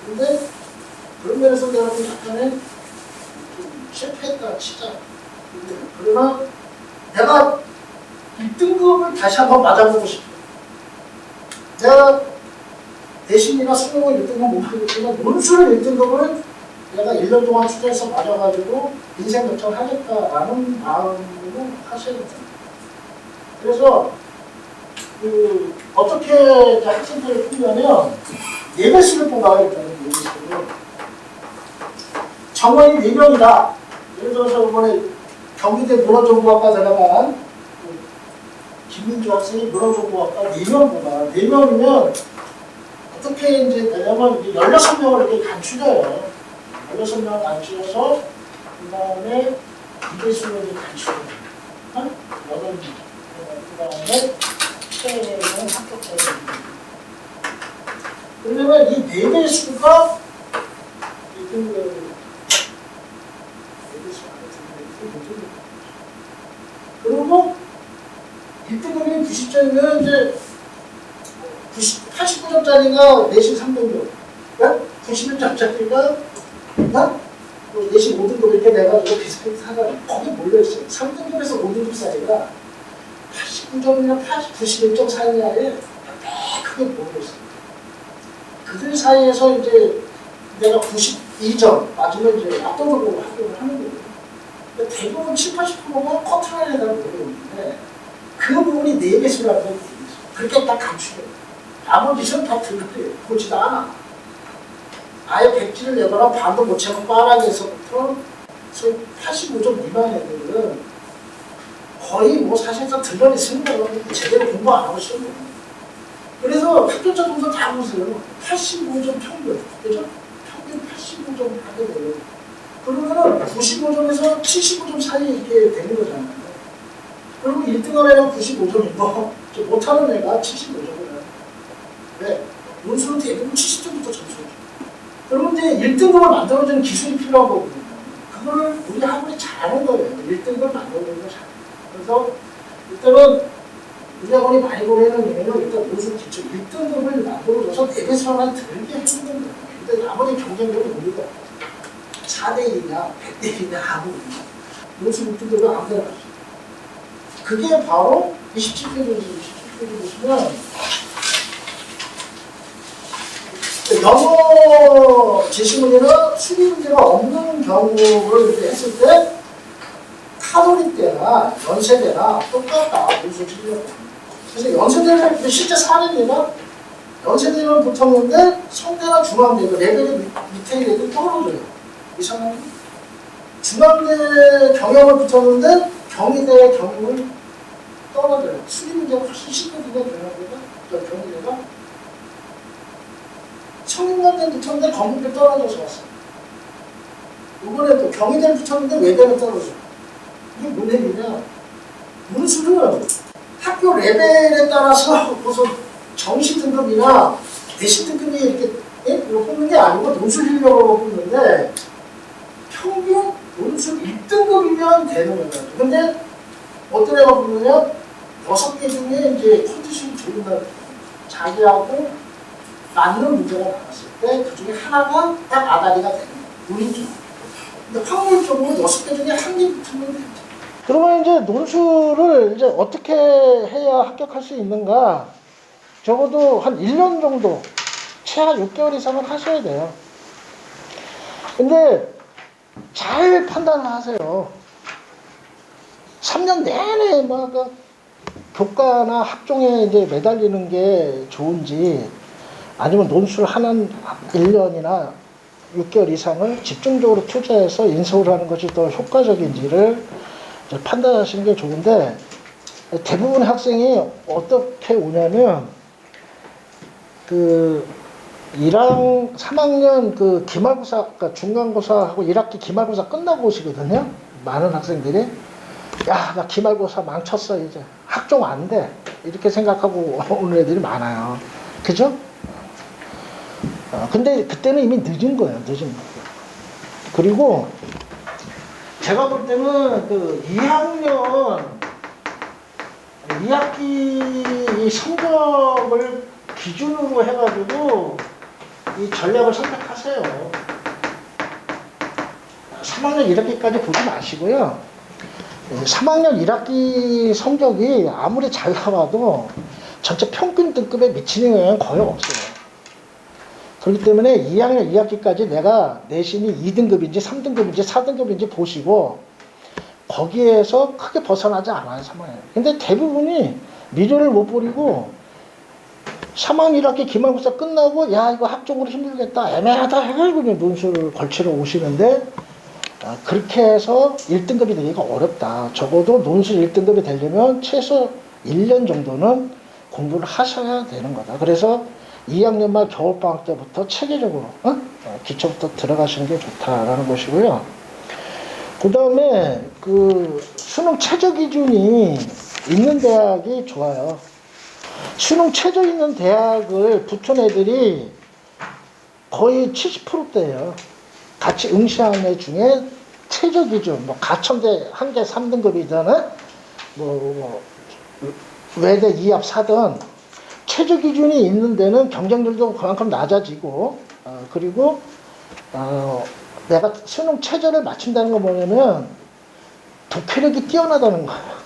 근데 그런 면에서 내가 좀 약간의 좀 실패했다 치자. 그러나 내가 1등급을 다시 한번 맞아보고 싶어. 내가 내신이나 수능을 1등급 못 맞았지만 논술을 1등급을 내가 1년 동안 투자해서 맞아가지고 인생 역전을 하겠다라는 마음으로 하셔야 됩니다. 그래서 그 어떻게 학생들을 풀려면 예배수를 뽑아야겠다는 예배수를 정원이 4명이다. 예를 들어서 이번에 경기대 문헌정보학과 들어간 김민주 학생이 문헌정보학과 4명 뽑아. 4명이면 어떻게 이제 되냐면 16명을 이렇게 간추려요. 16명을 간추려서 그 다음에 이배수를 간추려요. 8명. 그 다음에 최종 합격자를. 그러면 이 4배수가 그리고 1등급이 90점이면 이제 89점짜리가 내신 3등급, 91점짜리가 내신 5등급 이렇게 내가지고 비슷비슷하다. 거기 몰려있어요. 3등급에서 5등급 사이가 89점이나 91점 사이에 크게 몰려있어요. 그들 사이에서 이제 내가 92점 맞으면 이제 압도적으로 합격을 하는 거예요. 대부분 7, 80%가 커트라인에다 모르는데 그 부분이 4배수라는 게 그렇게 딱 감추려요. 나머지는 다 들러요. 보지도 않아. 아예 백지를 내거나 반도 못 채고 빠락에서부터 85점 미만 애들은 거의 뭐 사실상 들러리 쓰는 거예요. 제대로 공부 안 하고 쓰는 거예요. 그래서 합격자 점수 다 보세요. 85점 평균. 그죠? 평균 85점 하게 돼요. 그러면은 95점에서 75점 사이에 이렇게 되는 거잖아요. 그러면 1등한 애가 95점이고, 못하는 애가 75점이에요. 왜? 논술은 대부분 70점부터 점수를 줘요. 그러면 이제 1등급을 만들어주는 기술이 필요한 거거든요. 그거를 우리 학원이 잘하는 거예요. 1등급을 만들어주는 거 잘해요. 그래서 일단은 우리 학원이 많이 보내는 이유는 일단 논술 기초 1등급을 만들어줘서 4배수만 들게 해주는 거예요. 근데 아무리 경쟁력이 우리가 4대1이냐 100대1이냐 아무 논술 1등급을 아무데나 가죠. 그게 바로 27페이지 보시면 영어 제시문제나 수리 문제가 없는 경우를 이렇게 했을 때 사돌이 때나 연세대나 똑같다. 논술 실력. 그래서 연세대는 실제 사례입니다. 연세대는 붙었는데 성대나 중앙대 레벨이 밑에 애들이 떨어져요. 이상하게. 중앙대 경영을 붙었는데 경희대 경영을 떨어져요. 수리 문제가 훨씬 쉽거든요. 경희대가. 성균관대 붙었는데 건국대 떨어져서 왔어요. 이번에 또 경희대를 붙였는데 외대는 떨어져요. 이게 뭔 얘기냐? 논술은 학교 레벨에 따라서 무슨 정시 등급이나 대시 등급이 이렇게 뽑는 게 아니고 논술 실력으로 뽑는데 평균 논술 1등급이면 되는 거예요. 근데 어떤 애가 보느냐? 6개 중에 이제 컨디션이 좋은 애, 자기하고 맞는 문제가 나왔을 때 그 중에 하나가 딱 아다리가 되는 거예요. 우리죠. 근데 확률적으로 6개 중에 한 개 붙으면 돼요. 그러면 이제 논술을 이제 어떻게 해야 합격할 수 있는가? 적어도 한 1년 정도, 최하 6개월 이상은 하셔야 돼요. 근데 잘 판단을 하세요. 3년 내내 막 교과나 학종에 이제 매달리는 게 좋은지 아니면 논술 한 1년이나 6개월 이상을 집중적으로 투자해서 인서울 하는 것이 더 효과적인지를 판단하시는 게 좋은데 대부분의 학생이 어떻게 오냐면 그 3학년 그 기말고사, 그러니까 중간고사하고 1학기 기말고사 끝나고 오시거든요. 많은 학생들이 야, 나 기말고사 망쳤어 이제 학종 안 돼 이렇게 생각하고 오는 애들이 많아요. 그죠? 근데 그때는 이미 늦은 거예요. 늦은 거예요. 그리고 제가 볼 때는 그 2학기 성적을 기준으로 해가지고 이 전략을 선택하세요. 3학년 1학기까지 보지 마시고요. 3학년 1학기 성적이 아무리 잘 나와도 전체 평균 등급에 미치는 영향은 거의 없어요. 그렇기 때문에 2학년 2학기까지 내가 내신이 2등급인지 3등급인지 4등급인지 보시고 거기에서 크게 벗어나지 않아요. 3학년. 근데 대부분이 미래를 못 버리고 3학년 1학기 기말고사 끝나고 야 이거 학종으로 힘들겠다 애매하다 해가지고 논술을 걸치러 오시는데 그렇게 해서 1등급이 되기가 어렵다. 적어도 논술 1등급이 되려면 최소 1년 정도는 공부를 하셔야 되는 거다. 그래서 2학년 말 겨울방학 때부터 체계적으로 기초부터 들어가시는 게 좋다라는 것이고요. 그 다음에 그 수능 최저 기준이 있는 대학이 좋아요. 수능 최저 있는 대학을 붙은 애들이 거의 70%대예요. 같이 응시한 애 중에 최저 기준, 뭐 가천대 한 개 3등급이든 뭐 외대 2합 4든 최저 기준이 있는 데는 경쟁률도 그만큼 낮아지고 그리고 내가 수능 최저를 맞춘다는 건 뭐냐면 독해력이 뛰어나다는 거예요.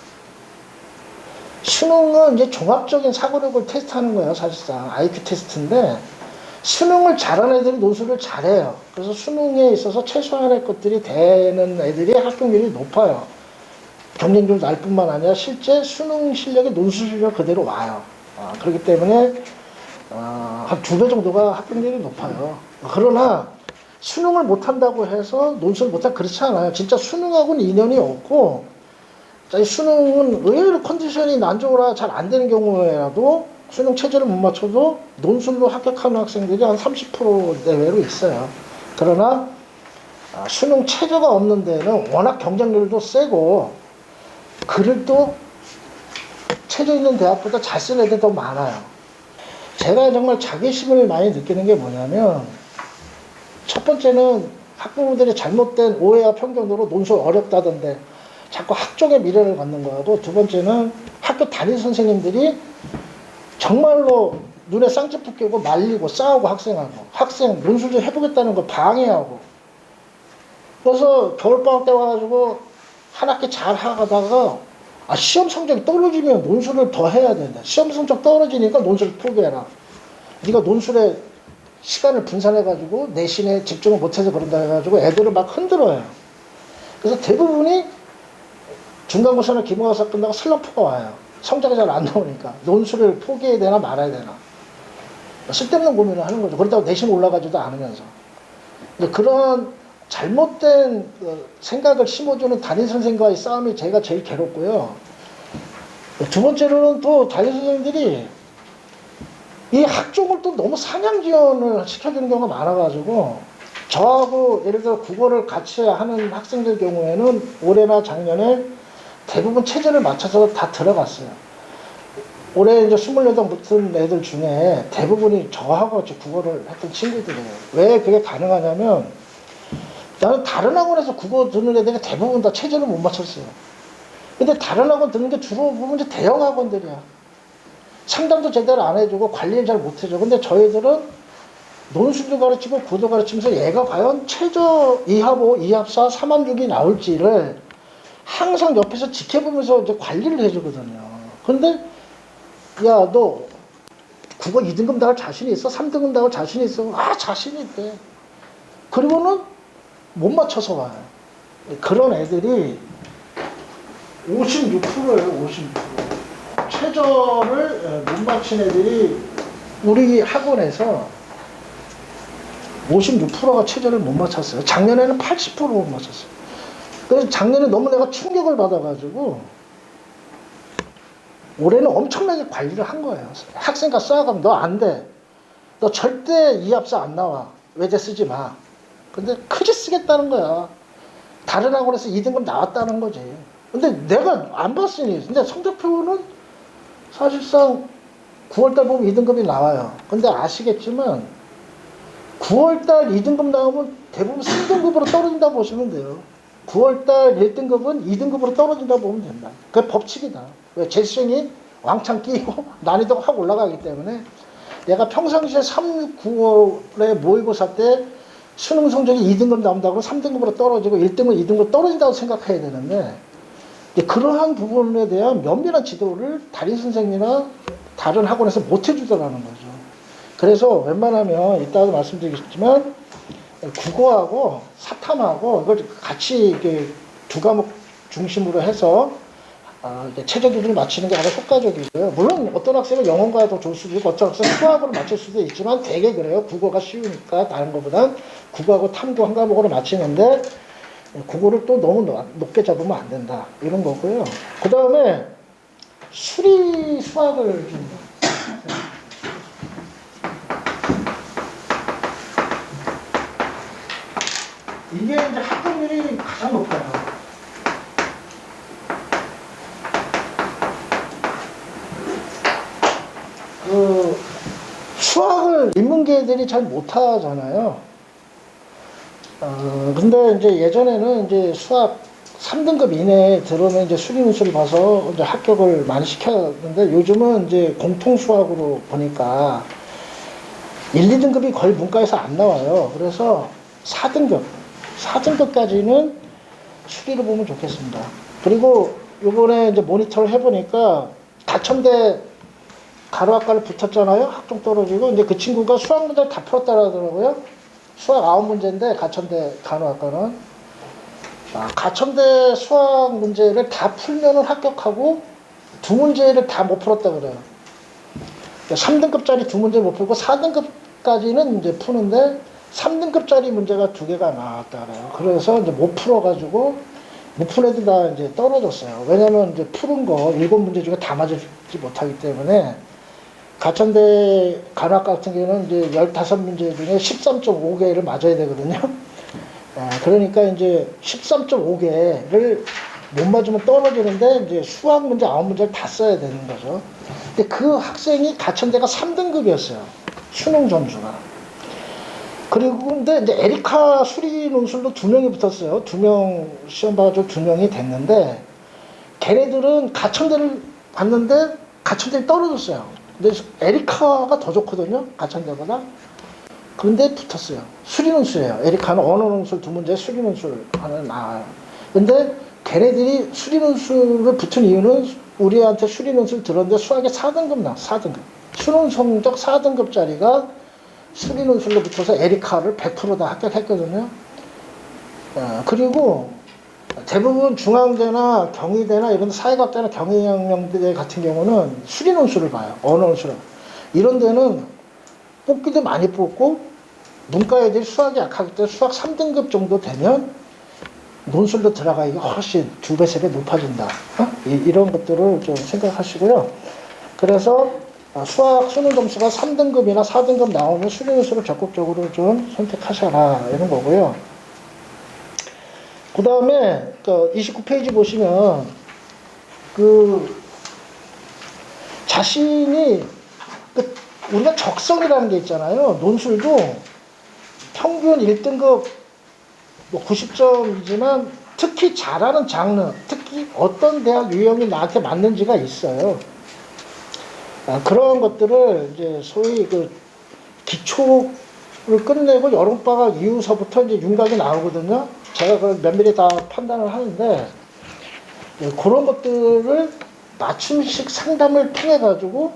수능은 이제 종합적인 사고력을 테스트하는 거예요. 사실상 IQ 테스트인데 수능을 잘하는 애들이 논술을 잘해요. 그래서 수능에 있어서 최소한의 것들이 되는 애들이 합격률이 높아요. 경쟁률 날 뿐만 아니라 실제 수능 실력이 논술 실력 그대로 와요. 그렇기 때문에 한 2배 정도가 합격률이 높아요. 그러나 수능을 못한다고 해서 논술을 못한 그렇지 않아요. 진짜 수능하고는 인연이 없고 수능은 의외로 컨디션이 난조라 잘 안 되는 경우에라도 수능 최저를 못 맞춰도 논술로 합격하는 학생들이 한 30% 내외로 있어요. 그러나 수능 최저가 없는 데는 워낙 경쟁률도 세고 글을 또 최저 있는 대학보다 잘 쓰는 애들이 더 많아요. 제가 정말 자괴심을 많이 느끼는 게 뭐냐면 첫 번째는 학부모들이 잘못된 오해와 편견으로 논술 어렵다던데 자꾸 학종의 미래를 갖는 거하고 두 번째는 학교 담임 선생님들이 정말로 눈에 쌍꺼풀 끼고 말리고 싸우고 학생 논술 좀 해보겠다는 걸 방해하고 그래서 겨울방학 때 와가지고 한 학기 잘 하다가 시험 성적이 떨어지면 논술을 더 해야 된다. 시험 성적 떨어지니까 논술 포기해라. 네가 논술에 시간을 분산해가지고 내신에 집중을 못해서 그런다 해가지고 애들을 막 흔들어요. 그래서 대부분이 중간고사나 기말고사 끝나고 슬럼프가 와요. 성적이 잘 안 나오니까. 논술을 포기해야 되나 말아야 되나. 쓸데없는 고민을 하는 거죠. 그렇다고 내신 올라가지도 않으면서. 그런 잘못된 생각을 심어주는 담임선생과의 싸움이 제가 제일 괴롭고요. 두 번째로는 또 담임선생들이 이 학종을 또 너무 상향 지원을 시켜주는 경우가 많아가지고, 저하고 예를 들어 국어를 같이 하는 학생들 경우에는 올해나 작년에 대부분 체제를 맞춰서 다 들어갔어요. 올해 이제 28 붙은 애들 중에 대부분이 저하고 국어를 했던 친구들이에요. 왜 그게 가능하냐면, 나는 다른 학원에서 국어 듣는 애들이 대부분 다 체제를 못 맞췄어요. 근데 다른 학원 듣는 게 주로 보면 이제 대형 학원들이야. 상담도 제대로 안 해주고 관리를 잘 못 해줘. 근데 저희들은 논술도 가르치고 구도 가르치면서 얘가 과연 최저 2합 5, 2합 4, 3합 6이 나올지를 항상 옆에서 지켜보면서 이제 관리를 해주거든요. 근데 야, 너 국어 2등급 나올 자신 있어? 3등급 나올 자신 있어? 아, 자신 있대. 그리고는 못 맞춰서 와요. 그런 애들이 56%예요, 56%. 최저를 못 맞힌 애들이 우리 학원에서 56%가 최저를 못 맞췄어요. 작년에는 80% 못 맞췄어요. 그래서 작년에 너무 내가 충격을 받아가지고 올해는 엄청나게 관리를 한 거예요. 학생과 싸워가면 너 안 돼. 너 절대 이합사 안 나와. 외제 쓰지 마. 근데 크게 쓰겠다는 거야. 다른 학원에서 2등급 나왔다는 거지. 근데 내가 안 봤으니. 근데 성적표는 사실상 9월달 보면 2등급이 나와요. 근데 아시겠지만 9월달 2등급 나오면 대부분 3등급으로 떨어진다고 보시면 돼요. 9월달 1등급은 2등급으로 떨어진다고 보면 된다. 그게 법칙이다. 왜? 재수생이 왕창 끼고 난이도가 확 올라가기 때문에. 내가 평상시에 3, 6, 9월에 모의고사 때 수능 성적이 2등급 나온다고 3등급으로 떨어지고 1등급, 2등급 떨어진다고 생각해야 되는데, 그러한 부분에 대한 면밀한 지도를 담임선생이나 다른 학원에서 못 해주더라는 거죠. 그래서 웬만하면 이따가도 말씀드리겠지만 국어하고 사탐하고 이걸 같이 이렇게 두 과목 중심으로 해서 최저 기준을 맞추는 게 가장 효과적이고요. 물론 어떤 학생은 영어가 더 좋을 수도 있고 어떤 학생은 수학으로 맞출 수도 있지만 되게 그래요. 국어가 쉬우니까 다른 것보다 국어하고 탐구 한 과목으로 맞추는데 국어를 또 너무 높게 잡으면 안 된다. 이런 거고요. 그 다음에 수리 수학을 좀 이게 이제 합격률이 가장 높아요. 수학을 인문계 애들이 잘 못하잖아요. 근데 이제 예전에는 이제 수학 3등급 이내에 들어오면 이제 수리문수를 봐서 이제 합격을 많이 시켰는데 요즘은 이제 공통 수학으로 보니까 1, 2등급이 거의 문과에서 안 나와요. 그래서 4등급까지는 수리를 보면 좋겠습니다. 그리고 요번에 이제 모니터를 해보니까 가천대 가로학과를 붙었잖아요. 학종 떨어지고. 이제 그 친구가 수학 문제를 다 풀었다 하더라고요. 수학 9문제인데 가천대 간호학과는. 가천대 수학 문제를 다 풀면은 합격하고 2문제를 다 못 풀었다 그래요. 3등급짜리 2문제 못 풀고 4등급까지는 이제 푸는데 3등급짜리 문제가 2개가 나왔다 그래요. 그래서 이제 못 풀어가지고 못 푼 애들 다 이제 떨어졌어요. 왜냐면 이제 푸른 거 7문제 중에 다 맞지 못하기 때문에. 가천대 간호학과 같은 경우는 이제 15문제 중에 13.5개를 맞아야 되거든요. 그러니까 이제 13.5개를 못 맞으면 떨어지는데 이제 수학 문제 9문제를 다 써야 되는 거죠. 근데 그 학생이 가천대가 3등급이었어요. 수능 점수가. 그리고 근데 이제 에리카 수리 논술로 2명이 붙었어요. 2명 시험 봐가지고 2명이 됐는데 걔네들은 가천대를 봤는데 가천대를 떨어졌어요. 근데 에리카가 더 좋거든요. 가천대보다. 그런데 붙었어요. 수리논술이에요. 에리카는 언어논술 2문제, 수리논술 하나 나와요. 근데 걔네들이 수리논술을 붙은 이유는 우리한테 수리논술 들었는데 수학에 4등급 나왔어. 4등급. 수능 성적 4등급짜리가 수리논술로 붙어서 에리카를 100% 다 합격했거든요. 그리고 대부분 중앙대나 경희대나 이런 사회과학대나 경희대학대 같은 경우는 수리 논술을 봐요. 언어 논술을. 이런 데는 뽑기도 많이 뽑고 문과 애들이 수학이 약하기 때문에 수학 3등급 정도 되면 논술도 들어가기가 훨씬 2배, 3배 높아진다. 이런 것들을 좀 생각하시고요. 그래서 수학 수능 점수가 3등급이나 4등급 나오면 수리 논술을 적극적으로 좀 선택하셔라. 이런 거고요. 그 다음에 29페이지 보시면 자신이 우리가 적성이라는 게 있잖아요. 논술도 평균 1등급 90점이지만 특히 잘하는 장르, 특히 어떤 대학 유형이 나한테 맞는지가 있어요. 그런 것들을 이제 소위 기초를 끝내고 여름방학 이후서부터 이제 윤곽이 나오거든요. 제가 그걸 면밀히 다 판단을 하는데, 그런 것들을 맞춤식 상담을 통해가지고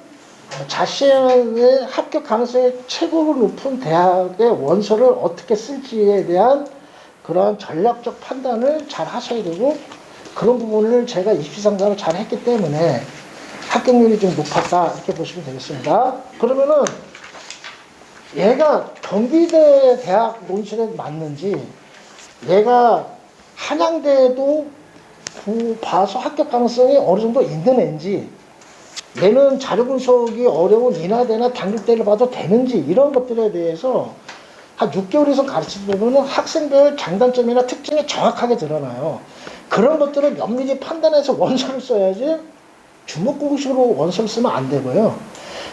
자신의 합격 가능성이 최고로 높은 대학의 원서를 어떻게 쓸지에 대한 그런 전략적 판단을 잘 하셔야 되고, 그런 부분을 제가 입시 상담을 잘 했기 때문에 합격률이 좀 높았다, 이렇게 보시면 되겠습니다. 그러면은 얘가 경기대 대학 논술에 맞는지, 얘가 한양대도 봐서 합격 가능성이 어느 정도 있는 애인지, 얘는 자료 분석이 어려운 인하대나 단국대를 봐도 되는지, 이런 것들에 대해서 한 6개월 이상 가르치다 보면 학생별 장단점이나 특징이 정확하게 드러나요. 그런 것들을 면밀히 판단해서 원서를 써야지 주먹구구식으로 원서를 쓰면 안 되고요.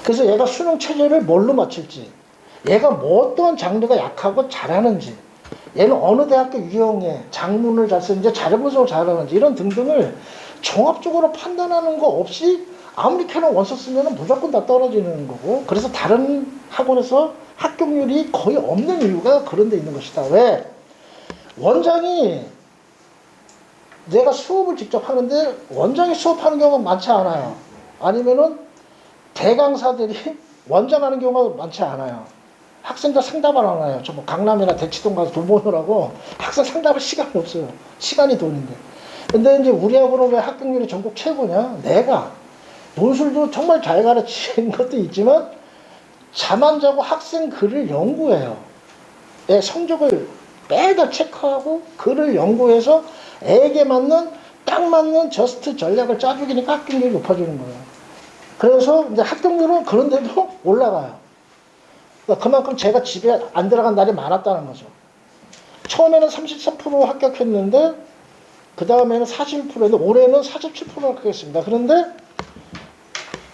그래서 얘가 수능 체제를 뭘로 맞출지, 얘가 뭐 어떤 장르가 약하고 잘하는지, 얘는 어느 대학교 유형에 장문을 잘 쓰는지, 자료 분석을 잘하는지, 이런 등등을 종합적으로 판단하는 거 없이 아무리 캐는 원서 쓰면 무조건 다 떨어지는 거고, 그래서 다른 학원에서 합격률이 거의 없는 이유가 그런 데 있는 것이다. 왜? 원장이 내가 수업을 직접 하는데 원장이 수업하는 경우가 많지 않아요. 아니면은 대강사들이 원장하는 경우가 많지 않아요. 학생들 상담을 안 해요. 저 뭐 강남이나 대치동 가서 돈 버느라고 학생 상담할 시간이 없어요. 시간이 돈인데. 근데 이제 우리 학원은 왜 합격률이 전국 최고냐? 내가 논술도 정말 잘 가르치는 것도 있지만 잠 안 자고 학생 글을 연구해요. 애 성적을 매달 체크하고 글을 연구해서 애에게 맞는 딱 맞는 저스트 전략을 짜주기니까 합격률이 높아지는 거예요. 그래서 이제 합격률은 그런데도 올라가요. 그러니까 그만큼 제가 집에 안 들어간 날이 많았다는 거죠. 처음에는 33% 합격했는데 그 다음에는 41%인데 올해는 47% 합격했습니다. 그런데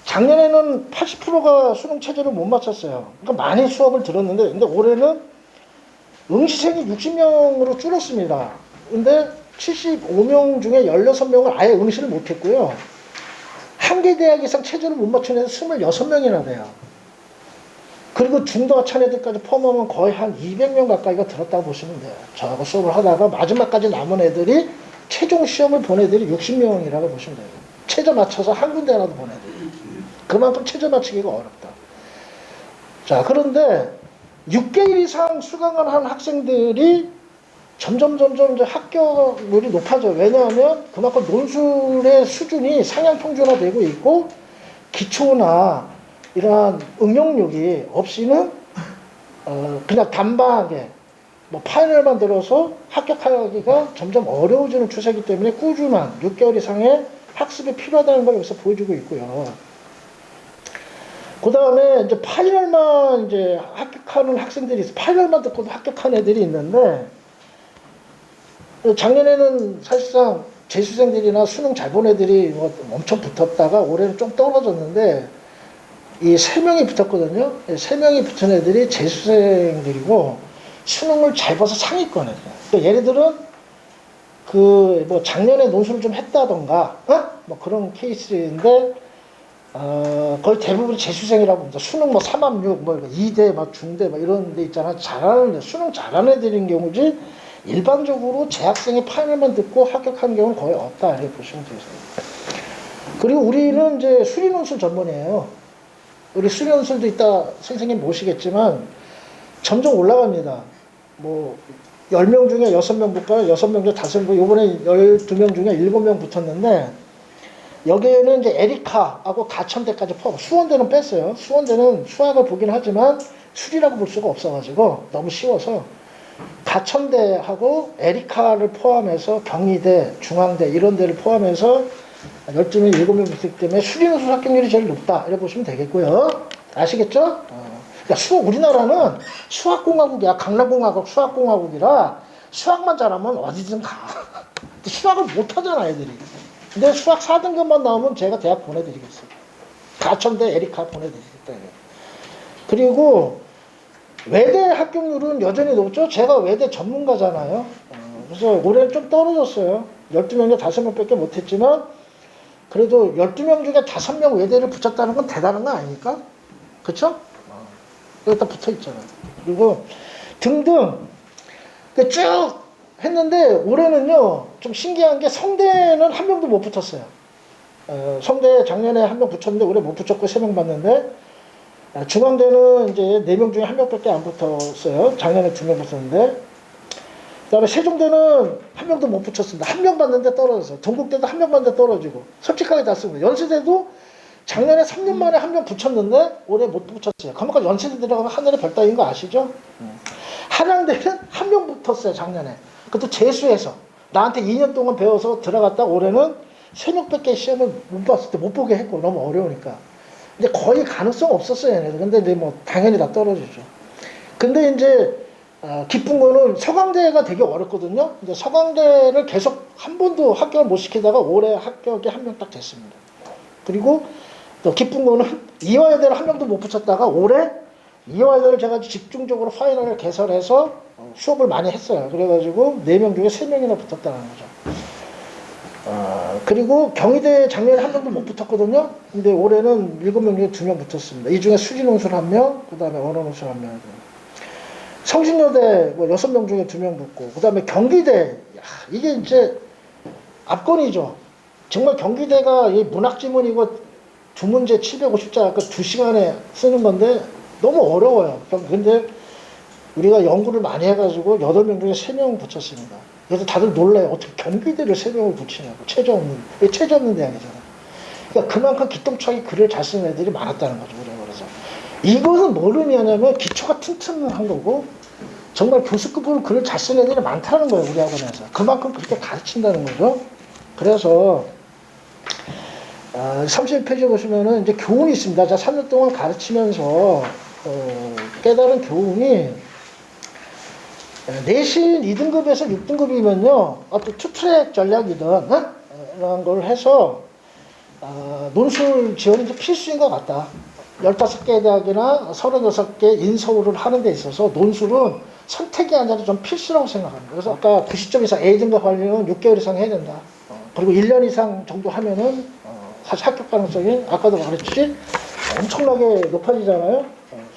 작년에는 80%가 수능 체제를 못 맞췄어요. 그러니까 많이 수업을 들었는데, 근데 올해는 응시생이 60명으로 줄었습니다. 근데 75명 중에 16명을 아예 응시를 못했고요. 한 개 대학 이상 체제를 못 맞춘 애들 26명이나 돼요. 그리고 중도 하천 애들까지 포함하면 거의 한 200명 가까이가 들었다고 보시면 돼요. 저하고 수업을 하다가 마지막까지 남은 애들이 최종 시험을 본 애들이 60명이라고 보시면 돼요. 체제 맞춰서 한 군데라도 본 애들. 그만큼 체제 맞추기가 어렵다. 자, 그런데 6개월 이상 수강을 한 학생들이 점점 이제 합격률이 높아져요. 왜냐하면 그만큼 논술의 수준이 상향 평준화되고 있고, 기초나 이러한 응용력이 없이는 그냥 단박에 뭐 파이널만 들어서 합격하기가 점점 어려워지는 추세이기 때문에 꾸준한 6개월 이상의 학습이 필요하다는 걸 여기서 보여주고 있고요. 그 다음에 이제 파이널만 이제 합격하는 학생들이 있어. 파이널만 듣고도 합격한 애들이 있는데, 작년에는 사실상 재수생들이나 수능 잘 본 애들이 뭐 엄청 붙었다가 올해는 좀 떨어졌는데, 이 3명이 붙었거든요. 3명이 붙은 애들이 재수생들이고 수능을 잘 봐서 상위권이에요. 그러니까 얘네들은 뭐 작년에 논술을 좀 했다던가, 뭐 그런 케이스인데, 거의 대부분 재수생이라고 합니다. 수능 뭐 3합6, 뭐 2대, 막 중대, 막 이런 데 있잖아. 잘하는 애, 수능 잘하는 애들인 경우지, 일반적으로 재학생이 파이널만 듣고 합격하는 경우는 거의 없다. 이렇게 보시면 되겠습니다. 그리고 우리는 이제 수리논술 전문이에요. 우리 수리논술도 이따 선생님 모시겠지만 점점 올라갑니다. 뭐 10명 중에 6명 볼까요? 6명 중에 5명, 요번에 12명 중에 7명 붙었는데, 여기에는 이제 에리카하고 가천대까지 포함, 수원대는 뺐어요. 수원대는 수학을 보긴 하지만 술이라고 볼 수가 없어가지고 너무 쉬워서 가천대하고 에리카를 포함해서 경희대, 중앙대 이런 데를 포함해서 12명, 7명 붙기 때문에 수리노수 합격률이 제일 높다. 이렇게 보시면 되겠고요. 아시겠죠? 그러니까 우리나라는 수학공화국이야. 강남공화국 수학공화국이라 수학만 잘하면 어디든 가. 수학을 못하잖아, 애들이. 근데 수학 4등급만 나오면 제가 대학 보내드리겠어요. 가천대 에리카 보내드리겠다. 그리고 외대 합격률은 여전히 높죠. 제가 외대 전문가잖아요. 그래서 올해는 좀 떨어졌어요. 12명 중에 5명 밖에 못했지만 그래도 12명 중에 5명 외대를 붙였다는 건 대단한 거 아닙니까? 그쵸? 여기다 붙어 있잖아요. 그리고 등등 쭉 했는데 올해는요 좀 신기한 게 성대는 한 명도 못 붙었어요. 성대 작년에 한 명 붙였는데 올해 못 붙였고 3명 받는데 중앙대는 이제 4명 중에 1명밖에 안 붙었어요. 작년에 2명 붙었는데 그 다음에 세종대는 한 명도 못 붙였습니다. 1명 받는데 떨어졌어요. 동국대도 1명 받는데 떨어지고 솔직하게 닿습니다. 연세대도 작년에 3년 만에 1명 붙였는데 올해 못 붙였어요. 그만큼 연세대 들어가면 하늘의 별 따위인 거 아시죠? 한양대는 1명 붙었어요. 작년에. 그것도 재수해서 나한테 2년 동안 배워서 들어갔다 올해는 3명밖에 시험을 못 봤을 때 못 보게 했고 너무 어려우니까. 근데 거의 가능성 없었어요. 얘네들. 근데 이제 뭐 당연히 다 떨어지죠. 근데 이제 기쁜 거는 서강대가 되게 어렵거든요. 이제 서강대를 계속 한 번도 합격을 못 시키다가 올해 합격이 1명 딱 됐습니다. 그리고 또 기쁜 거는 이화여대를 1명도 못 붙였다가 올해 이화여대를 제가 집중적으로 파이널을 개설해서 수업을 많이 했어요. 그래가지고 4명 중에 3명이나 붙었다는 거죠. 그리고 경희대 작년에 1명도 못 붙었거든요. 근데 올해는 7명 중에 2명 붙었습니다. 이 중에 수진홍술 1명, 그 다음에 언어논술 1명. 성신여대 뭐 6명 중에 2명 붙고, 그 다음에 경기대, 이게 이제 압권이죠. 정말 경기대가 이 문학지문이고 두 문제 750자, 그 2시간에 쓰는 건데 너무 어려워요. 근데 우리가 연구를 많이 해가지고 8명 중에 3명 붙였습니다. 그래서 다들 놀라요. 어떻게 경기대를 3명을 붙이냐고. 체저 없는 대학이잖아. 그러니까 그만큼 기똥차게 글을 잘 쓰는 애들이 많았다는 거죠. 그래서 이것은 뭘 의미하냐면 기초가 튼튼한 거고 정말 교수급으로 글을 잘 쓰는 애들이 많다는 거예요. 우리 학원에서. 그만큼 그렇게 가르친다는 거죠. 그래서 31페이지 보시면은 이제 교훈이 있습니다. 자, 3년 동안 가르치면서 깨달은 교훈이 내신 2등급에서 6등급이면요 어떤 투트랙 전략이든 이런 걸 해서 논술 지원이 이제 필수인 것 같다. 15개 대학이나 36개 인서울을 하는 데 있어서 논술은 선택이 아니라 좀 필수라고 생각합니다. 그래서 아까 90점 이상 A등급 하려면 6개월 이상 해야 된다. 그리고 1년 이상 정도 하면은 사실 합격 가능성이 아까도 말했듯이 엄청나게 높아지잖아요.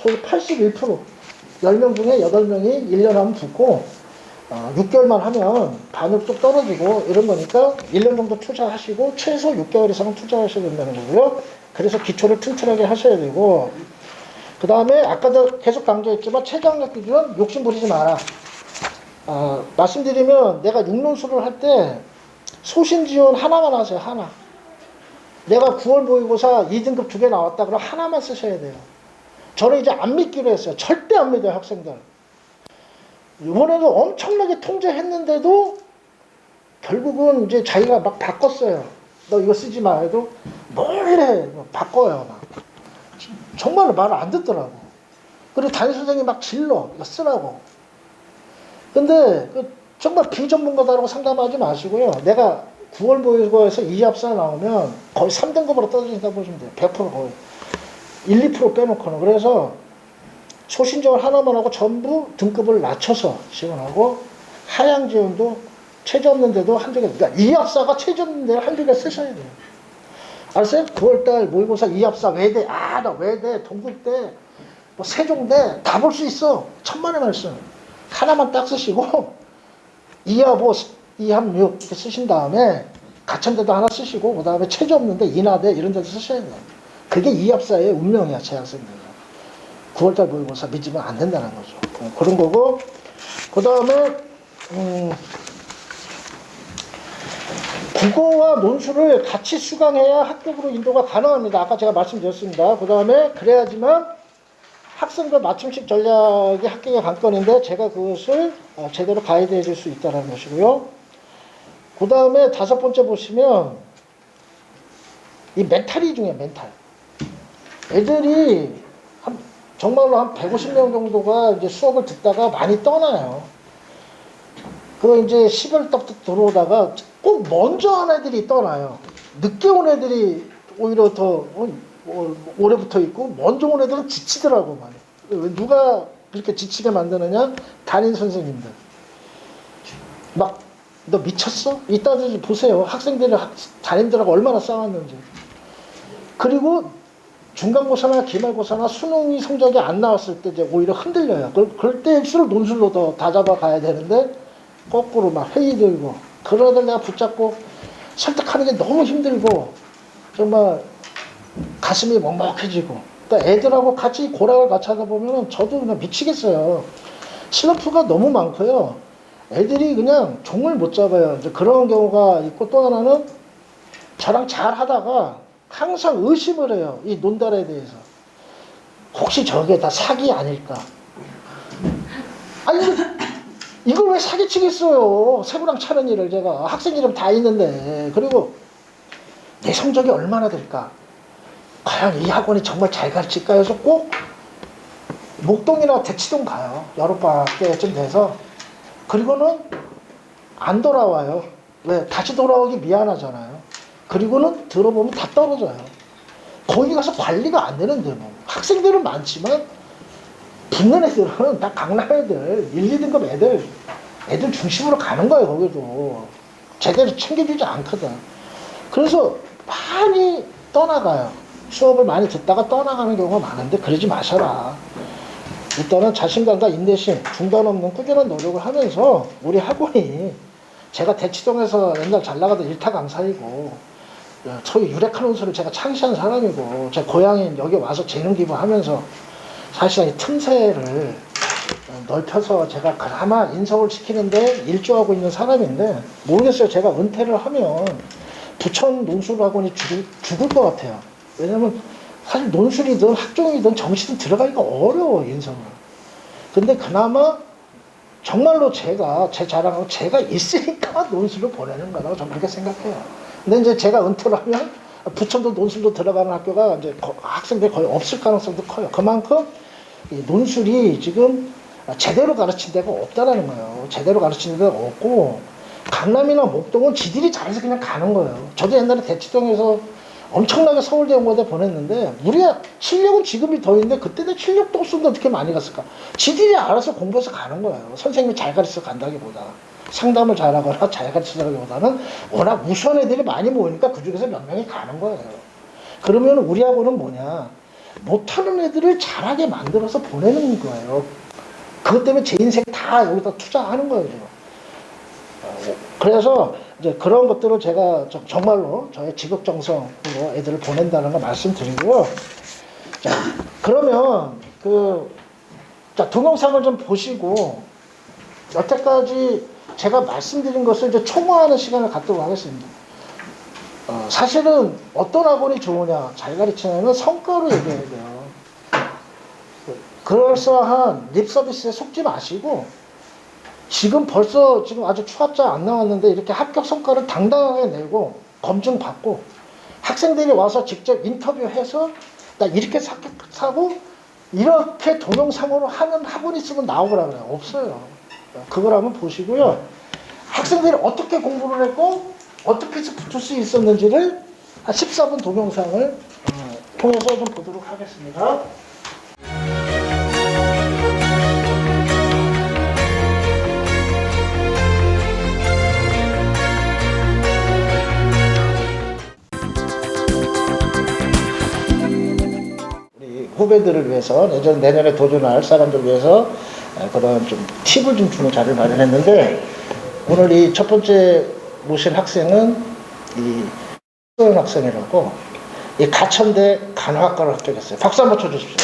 소위 81%. 10명 중에 8명이 1년 하면 붙고 6개월만 하면 반으로 뚝 떨어지고 이런 거니까 1년 정도 투자하시고 최소 6개월 이상은 투자하셔야 된다는 거고요. 그래서 기초를 튼튼하게 하셔야 되고 그 다음에 아까도 계속 강조했지만 최저학력 기준 욕심 부리지 마라. 말씀드리면 내가 6논술을 할 때 소신지원 하나만 하세요. 하나. 내가 9월 모의고사 2등급 2개 나왔다 그럼 하나만 쓰셔야 돼요. 저는 이제 안 믿기로 했어요. 절대 안 믿어요, 학생들. 이번에도 엄청나게 통제했는데도 결국은 이제 자기가 막 바꿨어요. 너 이거 쓰지 마 해도 몰래 바꿔요. 막. 정말 말을 안 듣더라고. 그리고 담임선생님이 막 질러. 이거 쓰라고. 근데 정말 비전문가다라고 상담하지 마시고요. 내가 9월 모의고사에서 2합사 나오면 거의 3등급으로 떨어진다고 보시면 돼요. 100% 거의. 1, 2% 빼놓고는. 그래서 소신지원 하나만 하고 전부 등급을 낮춰서 지원하고 하향 지원도 체제 없는데도 한두 개. 그러니까 2합사가 체제 없는데 한두 개 쓰셔야 돼요. 알았어요? 9월달 모의고사 2합사 외대, 나 외대, 동국대, 뭐 세종대 다 볼 수 있어. 천만의 말씀. 하나만 딱 쓰시고 2합 5, 2합 6 이렇게 쓰신 다음에 가천대도 하나 쓰시고 그 다음에 체제 없는데 인하대 이런 데도 쓰셔야 돼요. 그게 2합사의 운명이야, 제 학생들. 9월달 모의고사 믿으면 안 된다는 거죠. 그런 거고, 그 다음에 국어와 논술을 같이 수강해야 합격으로 인도가 가능합니다. 아까 제가 말씀드렸습니다. 그 다음에 그래야지만 학생들 맞춤식 전략이 합격의 관건인데 제가 그것을 제대로 가이드해 줄 수 있다는 것이고요. 그 다음에 5번째 보시면 이 멘탈이 중요해요. 멘탈. 애들이 정말로 한 150명 정도가 이제 수업을 듣다가 많이 떠나요. 그 이제 10월 달부터 들어오다가 꼭 먼저 한 애들이 떠나요. 늦게 온 애들이 오히려 더 오래 붙어 있고 먼저 온 애들은 지치더라고 많이. 누가 그렇게 지치게 만드느냐? 담임 선생님들. 막 너 미쳤어? 이따들 보세요. 학생들이 담임들하고 얼마나 싸웠는지. 그리고 중간고사나 기말고사나 수능이 성적이 안 나왔을 때 이제 오히려 흔들려요. 그럴 때일수록 논술로 더 다잡아가야 되는데 거꾸로 막 회의 들고 그런 애들 내가 붙잡고 설득하는 게 너무 힘들고 정말 가슴이 먹먹해지고 그러니까 애들하고 같이 고락을 같이 하다 보면 저도 그냥 미치겠어요. 슬럼프가 너무 많고요. 애들이 그냥 종을 못 잡아요. 이제 그런 경우가 있고 또 하나는 저랑 잘 하다가 항상 의심을 해요. 이 논달에 대해서. 혹시 저게 다 사기 아닐까? 아니 이걸 왜 사기치겠어요. 세부랑 차는 일을 제가 학생 이름 다 있는데 그리고 내 성적이 얼마나 될까? 과연 이 학원이 정말 잘 가르칠까 해서 꼭 목동이나 대치동 가요. 여름방학 때쯤 돼서. 그리고는 안 돌아와요. 왜? 다시 돌아오기 미안하잖아요. 그리고는 들어보면 다 떨어져요. 거기 가서 관리가 안 되는데 뭐. 학생들은 많지만 붙는 애들은 다 강남 애들, 1, 2등급 애들 중심으로 가는 거예요. 거기도. 제대로 챙겨주지 않거든. 그래서 많이 떠나가요. 수업을 많이 듣다가 떠나가는 경우가 많은데 그러지 마셔라. 일단은 자신감과 인내심, 중단 없는 꾸준한 노력을 하면서 우리 학원이 제가 대치동에서 옛날 잘 나가던 일타 강사이고 저희 유레카논 수를 제가 창시한 사람이고 제 고향인 여기 와서 재능 기부하면서 사실은 이 틈새를 넓혀서 제가 그나마 인성을 지키는데 일조하고 있는 사람인데 모르겠어요. 제가 은퇴를 하면 부천 논술학원이 죽을 것 같아요. 왜냐면 사실 논술이든 학종이든 정시든 들어가기가 어려워 인성을. 근데 그나마 정말로 제가 제 자랑하고 제가 있으니까 논술을 보내는 거라고 저는 그렇게 생각해요. 근데 이제 제가 은퇴를 하면 부천도 논술도 들어가는 학교가 이제 학생들이 거의 없을 가능성도 커요. 그만큼 이 논술이 지금 제대로 가르친 데가 없다라는 거예요. 제대로 가르치는 데가 없고 강남이나 목동은 지들이 잘해서 그냥 가는 거예요. 저도 옛날에 대치동에서 엄청나게 서울대 연고대 보냈는데 우리가 실력은 지금이 더 있는데 그때 내 실력도 없었는데 어떻게 많이 갔을까? 지들이 알아서 공부해서 가는 거예요. 선생님이 잘 가르쳐서 간다기보다 상담을 잘하거나 잘 가르치다기보다는 워낙 우수한 애들이 많이 모이니까 그중에서 몇 명이 가는 거예요. 그러면 우리 학원은 뭐냐? 못하는 애들을 잘하게 만들어서 보내는 거예요. 그것 때문에 제 인생 다 여기다 투자하는 거예요. 그래서 이제 그런 것들을 제가 정말로 저의 지극정성으로 애들을 보낸다는 거 말씀드리고요. 자, 그러면 동영상을 좀 보시고 여태까지 제가 말씀드린 것을 이제 총화하는 시간을 갖도록 하겠습니다. 사실은 어떤 학원이 좋으냐, 잘 가르치냐는 성과로 얘기해야 돼요. 그럴싸한 립 서비스에 속지 마시고 지금 아주 추합자 안 나왔는데 이렇게 합격 성과를 당당하게 내고 검증받고 학생들이 와서 직접 인터뷰해서 나 이렇게 합격하고 이렇게 동영상으로 하는 학원이 있으면 나오거라 그래요. 없어요. 그걸 한번 보시고요. 학생들이 어떻게 공부를 했고 어떻게 해서 붙을 수 있었는지를 한 14분 동영상을 통해서 좀 보도록 하겠습니다. 후배들을 위해서 내년에 도전할 사람들 위해서 그런 좀 팁을 좀 주는 자리를 마련했는데 오늘 이 첫 번째 모실 학생은 이 수원 학생이라고 이 가천대 간호학과를 합격했어요. 박수 한번 쳐주십시오.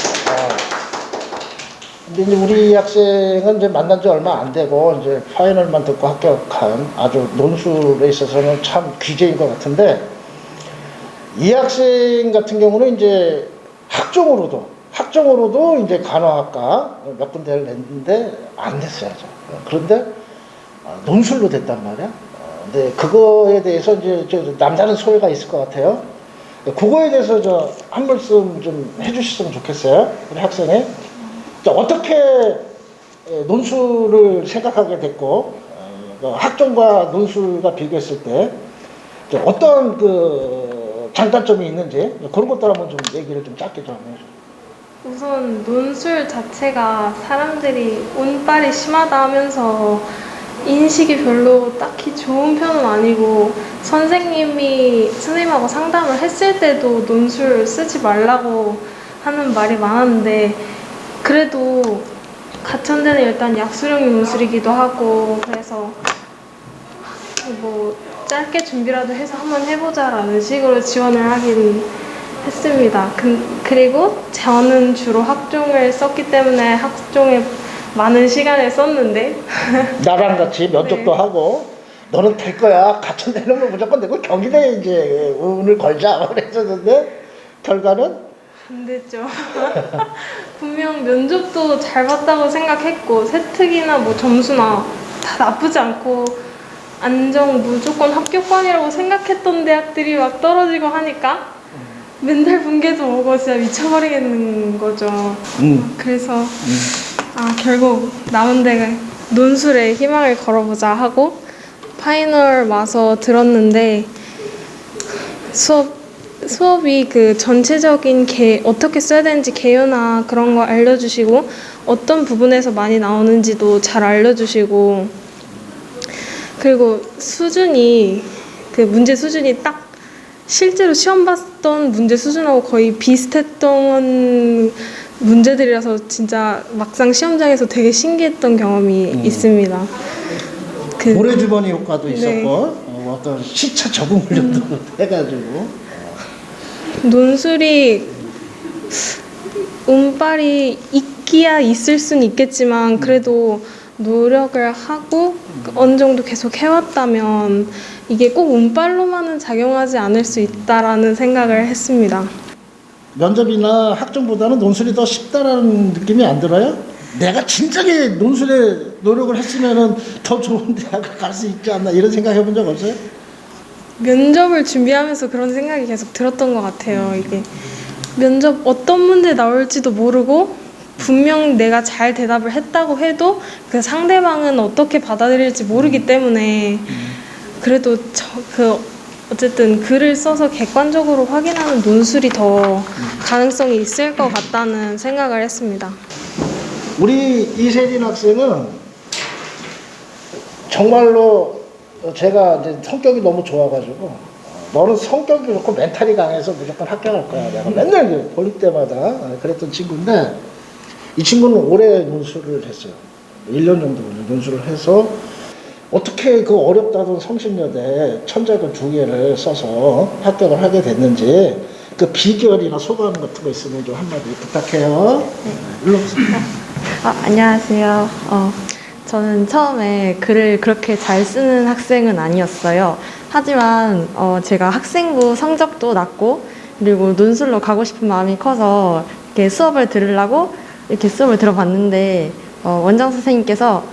근데 이제 우리 학생은 이제 만난 지 얼마 안 되고 이제 파이널만 듣고 합격한 아주 논술에 있어서는 참 귀재인 것 같은데, 이 학생 같은 경우는 이제 학종으로도 이제 간호학과 몇 군데를 냈는데 안 됐어요. 그런데 논술로 됐단 말이야. 근데 그거에 대해서 이제 남다른 소회가 있을 것 같아요. 그거에 대해서 한 말씀 좀 해주셨으면 좋겠어요. 우리 학생이 어떻게 논술을 생각하게 됐고, 학종과 논술과 비교했을 때 어떤 그 장단점이 있는지 그런 것들 한번 좀 얘기를 좀 짧게 좀 해주세요. 우선 논술 자체가 사람들이 운빨이 심하다 하면서 인식이 별로 딱히 좋은 편은 아니고, 선생님하고 상담을 했을 때도 논술 쓰지 말라고 하는 말이 많았는데, 그래도 가천대는 일단 약수령 논술이기도 하고, 그래서 뭐 짧게 준비라도 해서 한번 해보자라는 식으로 지원을 하긴 했습니다. 그리고 저는 주로 학종을 썼기 때문에 학종에 많은 시간을 썼는데 나랑 같이 면접도 네. 하고, 너는 될 거야, 가천대는 뭐 무조건 되고 경기대에 이제 운을 걸자 그랬었는데 결과는 안 됐죠. 분명 면접도 잘 봤다고 생각했고, 세특이나 뭐 점수나 다 나쁘지 않고 무조건 합격권이라고 생각했던 대학들이 막 떨어지고 하니까 멘탈 붕괴도 오고 진짜 미쳐버리겠는 거죠. 그래서 결국 남은 데가 논술에 희망을 걸어보자 하고 파이널 와서 들었는데, 수업이 그 전체적인 어떻게 써야 되는지 개요나 그런 거 알려주시고, 어떤 부분에서 많이 나오는지도 잘 알려주시고, 그리고 문제 수준이 딱 실제로 시험 봤던 문제 수준하고 거의 비슷했던 문제들이라서 진짜 막상 시험장에서 되게 신기했던 경험이 있습니다. 모래주머니 효과도 네. 있었고, 어떤 시차 적응 훈련도 해가지고. 논술이 운빨이 있기야 있을 수는 있겠지만, 그래도 노력을 하고 어느 정도 계속 해왔다면 이게 꼭 운빨로만은 작용하지 않을 수 있다라는 생각을 했습니다. 면접이나 학종보다는 논술이 더 쉽다라는 느낌이 안 들어요? 내가 진작에 논술에 노력을 했으면 더 좋은 대학을 갈 수 있지 않나, 이런 생각 해본 적 없어요? 면접을 준비하면서 그런 생각이 계속 들었던 것 같아요. 이게 면접 어떤 문제 나올지도 모르고, 분명 내가 잘 대답을 했다고 해도 그 상대방은 어떻게 받아들일지 모르기 때문에, 그래도 어쨌든 글을 써서 객관적으로 확인하는 논술이 더 가능성이 있을 것 같다는 생각을 했습니다. 우리 이세진 학생은 정말로 제가 이제 성격이 너무 좋아가지고, 너는 성격이 좋고 멘탈이 강해서 무조건 합격할 거야, 내가 맨날 볼 때마다 그랬던 친구인데, 이 친구는 올해 논술을 했어요. 1년 정도 논술을 해서 어떻게 그 어렵다던 성신여대 천자근 2개를 써서 합격을 하게 됐는지, 그 비결이나 소감 같은 거 있으면 좀 한마디 부탁해요. 일로 오세요. 안녕하세요. 저는 처음에 글을 그렇게 잘 쓰는 학생은 아니었어요. 하지만 제가 학생부 성적도 낮고, 그리고 논술로 가고 싶은 마음이 커서 이렇게 수업을 들으려고 이렇게 수업을 들어봤는데, 원장 선생님께서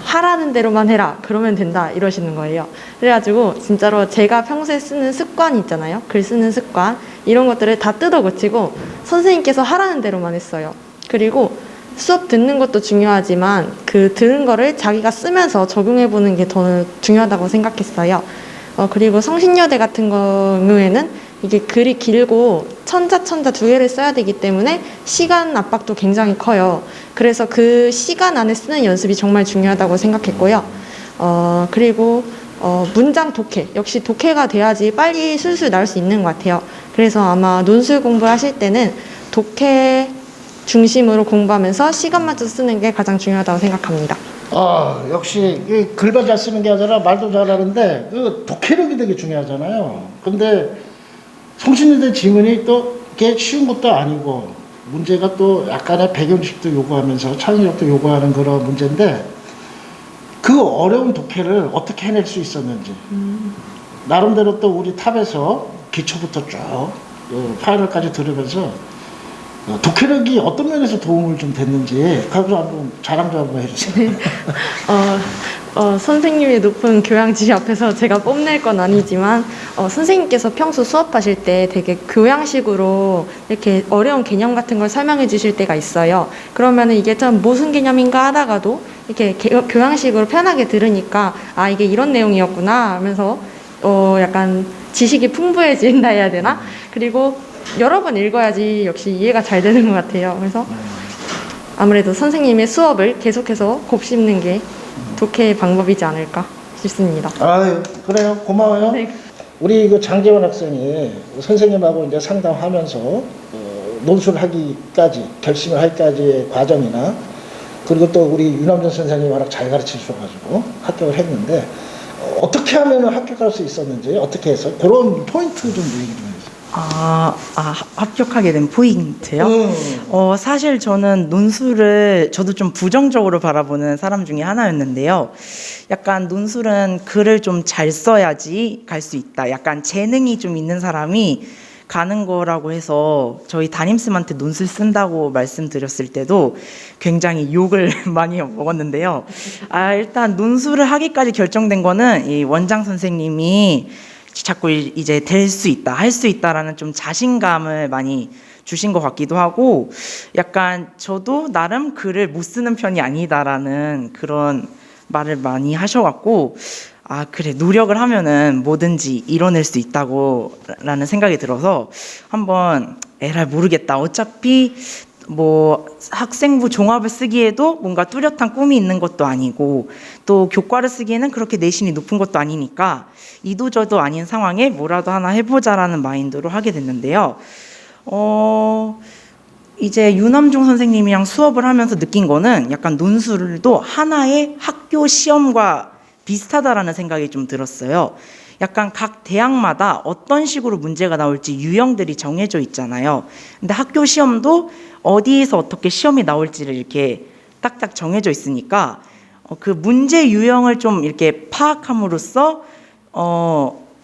하라는 대로만 해라, 그러면 된다, 이러시는 거예요. 그래가지고 진짜로 제가 평소에 쓰는 습관이 있잖아요. 글 쓰는 습관, 이런 것들을 다 뜯어 고치고 선생님께서 하라는 대로만 했어요. 그리고 수업 듣는 것도 중요하지만 그 들은 거를 자기가 쓰면서 적용해 보는 게 더 중요하다고 생각했어요. 그리고 성신여대 같은 경우에는 이게 글이 길고 천자 2개를 써야 되기 때문에 시간 압박도 굉장히 커요. 그래서 그 시간 안에 쓰는 연습이 정말 중요하다고 생각했고요. 그리고 문장 독해, 역시 독해가 돼야지 빨리 술술 나올 수 있는 것 같아요. 그래서 아마 논술 공부하실 때는 독해 중심으로 공부하면서 시간 맞춰서 쓰는 게 가장 중요하다고 생각합니다. 역시 글만 잘 쓰는 게 아니라 말도 잘하는데 그 독해력이 되게 중요하잖아요. 근데 성신여대 지문이 또 이게 쉬운 것도 아니고, 문제가 또 약간의 배경식도 요구하면서 창의력도 요구하는 그런 문제인데 그 어려운 독해를 어떻게 해낼 수 있었는지 나름대로 또 우리 탑에서 기초부터 쭉 파이널까지 들으면서 독해력이 어떤 면에서 도움을 좀 됐는지 그래서 한번 자랑 좀 한번 해주세요. 선생님의 높은 교양 지휘 앞에서 제가 뽐낼 건 아니지만 선생님께서 평소 수업하실 때 되게 교양식으로 이렇게 어려운 개념 같은 걸 설명해 주실 때가 있어요. 그러면은 이게 참 무슨 개념인가 하다가도 이렇게 교양식으로 편하게 들으니까 아 이게 이런 내용이었구나 하면서 약간 지식이 풍부해진다 해야 되나? 그리고 여러 번 읽어야지 역시 이해가 잘 되는 것 같아요. 그래서 아무래도 선생님의 수업을 계속해서 곱씹는 게 독해의 방법이지 않을까 싶습니다. 아유, 그래요. 고마워요. 네. 우리 그 장재원 학생이 선생님하고 이제 상담하면서 논술을 하기까지, 결심을 하기까지의 과정이나 그리고 또 우리 윤남준 선생님이 워낙 잘 가르쳐 주셔가지고 합격을 했는데 어떻게 하면 합격할 수 있었는지 어떻게 해서 그런 포인트 좀 얘기 좀 해주세요. 합격하게 된 포인트요? 사실 저는 논술을 저도 좀 부정적으로 바라보는 사람 중에 하나였는데요. 약간 논술은 글을 좀 잘 써야지 갈 수 있다. 약간 재능이 좀 있는 사람이 가는 거라고 해서 저희 담임쌤한테 논술 쓴다고 말씀드렸을 때도 굉장히 욕을 많이 먹었는데요. 일단 논술을 하기까지 결정된 거는 이 원장 선생님이 자꾸 이제 될 수 있다, 할 수 있다라는 좀 자신감을 많이 주신 것 같기도 하고 약간 저도 나름 글을 못 쓰는 편이 아니다라는 그런 말을 많이 하셔갖고 그래 노력을 하면은 뭐든지 이뤄낼 수 있다고 라는 생각이 들어서 한번 에라 모르겠다 어차피 뭐 학생부 종합을 쓰기에도 뭔가 뚜렷한 꿈이 있는 것도 아니고 또 교과를 쓰기에는 그렇게 내신이 높은 것도 아니니까 이도저도 아닌 상황에 뭐라도 하나 해보자라는 마인드로 하게 됐는데요. 이제 유남중 선생님이랑 수업을 하면서 느낀 거는 약간 논술도 하나의 학교 시험과 비슷하다라는 생각이 좀 들었어요. 약간 각 대학마다 어떤 식으로 문제가 나올지 유형들이 정해져 있잖아요. 근데 학교 시험도 어디에서 어떻게 시험이 나올지를 이렇게 딱딱 정해져 있으니까 그 문제 유형을 좀 이렇게 파악함으로써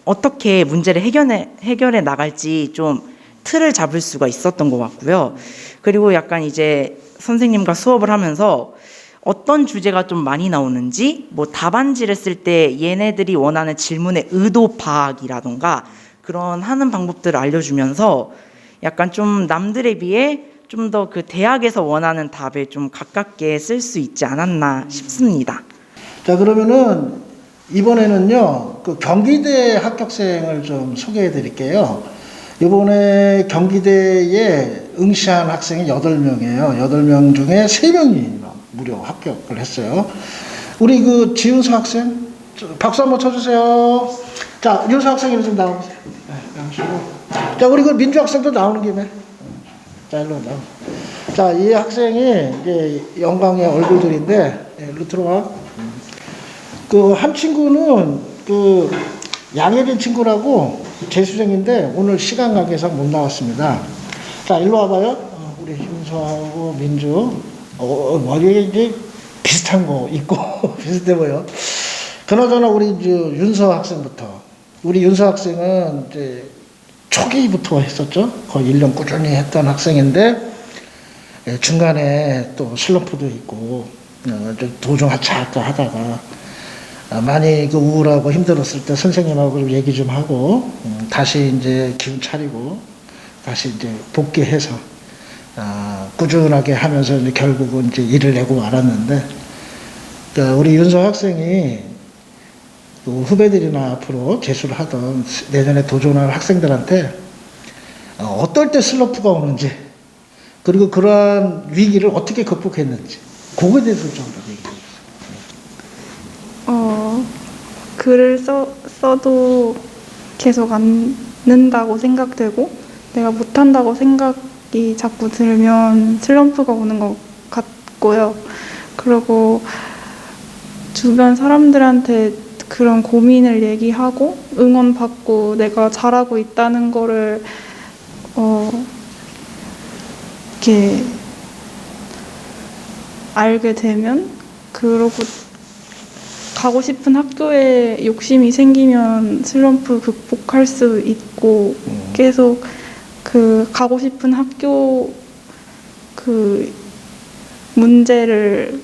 어떻게 문제를 해결해 나갈지 좀 틀을 잡을 수가 있었던 것 같고요. 그리고 약간 이제 선생님과 수업을 하면서 어떤 주제가 좀 많이 나오는지 뭐 답안지를 쓸 때 얘네들이 원하는 질문의 의도 파악이라던가 그런 하는 방법들을 알려주면서 약간 좀 남들에 비해 좀 더 그 대학에서 원하는 답에 좀 가깝게 쓸 수 있지 않았나 싶습니다. 자, 그러면은 이번에는요, 그 경기대 합격생을 좀 소개해 드릴게요. 이번에 경기대에 응시한 학생이 8명이에요. 8명 중에 3명이 무려 합격을 했어요. 우리 그 지윤서 학생, 박수 한번 쳐주세요. 자, 윤서 학생이 좀 나와보세요. 네, 나오시고. 자, 우리 그 민주 학생도 나오는 김에. 자, 일로 나와. 자, 이 학생이 이제 영광의 얼굴들인데, 네, 일로 들어와. 그 한 친구는 그 양예린 친구라고 재수생인데 오늘 시간 관계상 못 나왔습니다. 자, 일로 와봐요. 우리 윤서하고 민주. 머리에 이제 비슷한 거 있고 비슷해 보여. 그나저나 우리 윤서 학생부터. 우리 윤서 학생은 이제 초기부터 했었죠. 거의 1년 꾸준히 했던 학생인데 중간에 또 슬럼프도 있고 도중 하차할까 하다가 많이 그 우울하고 힘들었을 때 선생님하고 좀 얘기 좀 하고 다시 이제 기운 차리고 다시 이제 복귀해서 꾸준하게 하면서 이제 결국은 이제 일을 내고 말았는데 우리 윤서 학생이 후배들이나 앞으로 재수를 하던 내년에 도전할 학생들한테 어떨 때 슬럼프가 오는지 그리고 그러한 위기를 어떻게 극복했는지 그거에 대해서 좀 얘기해 주세요. 글을 써도 계속 안 는다고 생각되고 내가 못한다고 생각이 자꾸 들면 슬럼프가 오는 것 같고요. 그리고 주변 사람들한테 그런 고민을 얘기하고 응원받고 내가 잘하고 있다는 거를 이렇게 알게 되면 그러고 가고 싶은 학교에 욕심이 생기면 슬럼프 극복할 수 있고 계속 그 가고 싶은 학교 그 문제를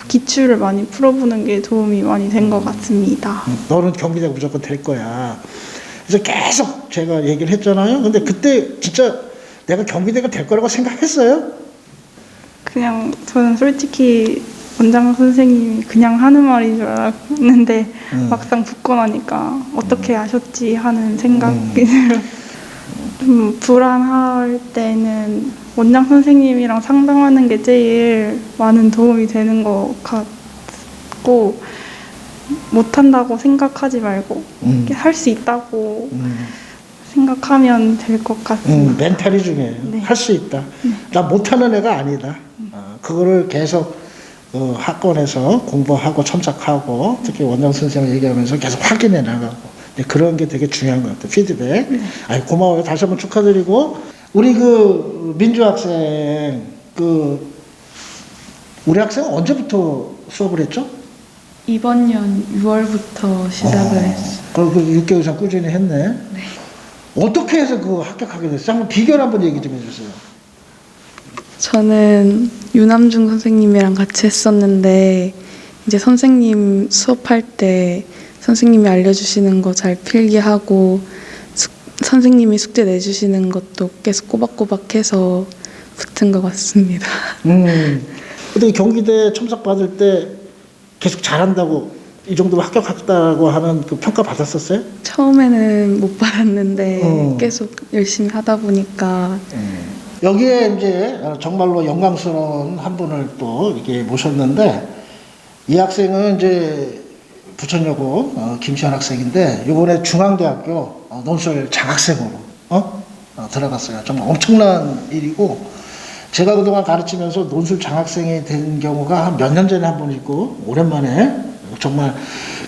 기출을 많이 풀어보는 게 도움이 많이 된 것 같습니다. 너는 경기대가 무조건 될 거야. 그래서 계속 제가 얘기를 했잖아요. 근데 그때 진짜 내가 경기대가 될 거라고 생각했어요? 그냥 저는 솔직히 원장 선생님이 그냥 하는 말인 줄 알았는데 막상 붙고 나니까 어떻게 아셨지 하는 생각이 들어요. 좀 불안할 때는 원장 선생님이랑 상담하는 게 제일 많은 도움이 되는 것 같고 못한다고 생각하지 말고 할 수 있다고 생각하면 될 것 같습니다. 멘탈이 중요해요. 네. 할 수 있다. 나 못하는 애가 아니다. 그거를 계속 학원에서 공부하고 첨삭하고 특히 원장 선생님 얘기하면서 계속 확인해 나가고 그런 게 되게 중요한 것 같아요. 피드백. 아이, 고마워요. 다시 한번 축하드리고 우리 그 민주 학생 우리 학생은 언제부터 수업을 했죠? 이번 년 6월부터 시작을 했어요. 그 6개월 이상 꾸준히 했네. 네. 어떻게 해서 그 합격하게 됐어요? 한번 비결 한번 얘기 좀 해주세요. 저는 유남중 선생님이랑 같이 했었는데 이제 선생님 수업할 때 선생님이 알려주시는 거 잘 필기하고 선생님이 숙제 내주시는 것도 계속 꼬박꼬박 해서 붙은 것 같습니다. 근데 경기대 첨삭 받을 때 계속 잘한다고 이 정도면 합격했다고 하는 그 평가 받았었어요? 처음에는 못 받았는데 계속 열심히 하다 보니까 여기에 이제 정말로 영광스러운 한 분을 또 이렇게 모셨는데 이 학생은 이제 부천여고 김시현 학생인데 이번에 중앙대학교 논술 장학생으로 들어갔어요. 정말 엄청난 일이고 제가 그동안 가르치면서 논술 장학생이 된 경우가 한 몇 년 전에 한 번 있고 오랜만에 정말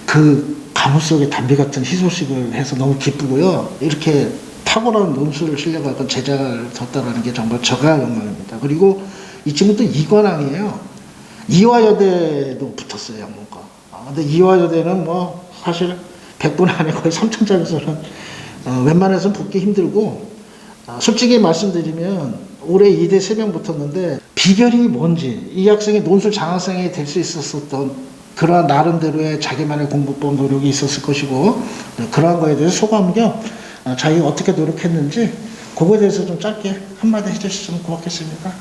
그 가뭄 속에 담비 같은 희소식을 해서 너무 기쁘고요. 이렇게 탁월한 논술 실력을 갖고 제자를 뒀다는 게 정말 저가 영광입니다. 그리고 이 친구도 이관왕이에요. 이화여대도 붙었어요, 영문과. 근데 이화여대는 뭐 사실 100분 안에 거의 3천짜리서는 웬만해서는 붙기 힘들고 솔직히 말씀드리면 올해 2대 3명 붙었는데 비결이 뭔지 이 학생이 논술 장학생이 될 수 있었던 그러한 나름대로의 자기만의 공부법 노력이 있었을 것이고 그러한 거에 대해서 소감 겸 자기가 어떻게 노력했는지 그거에 대해서 좀 짧게 한마디 해주시면 고맙겠습니다.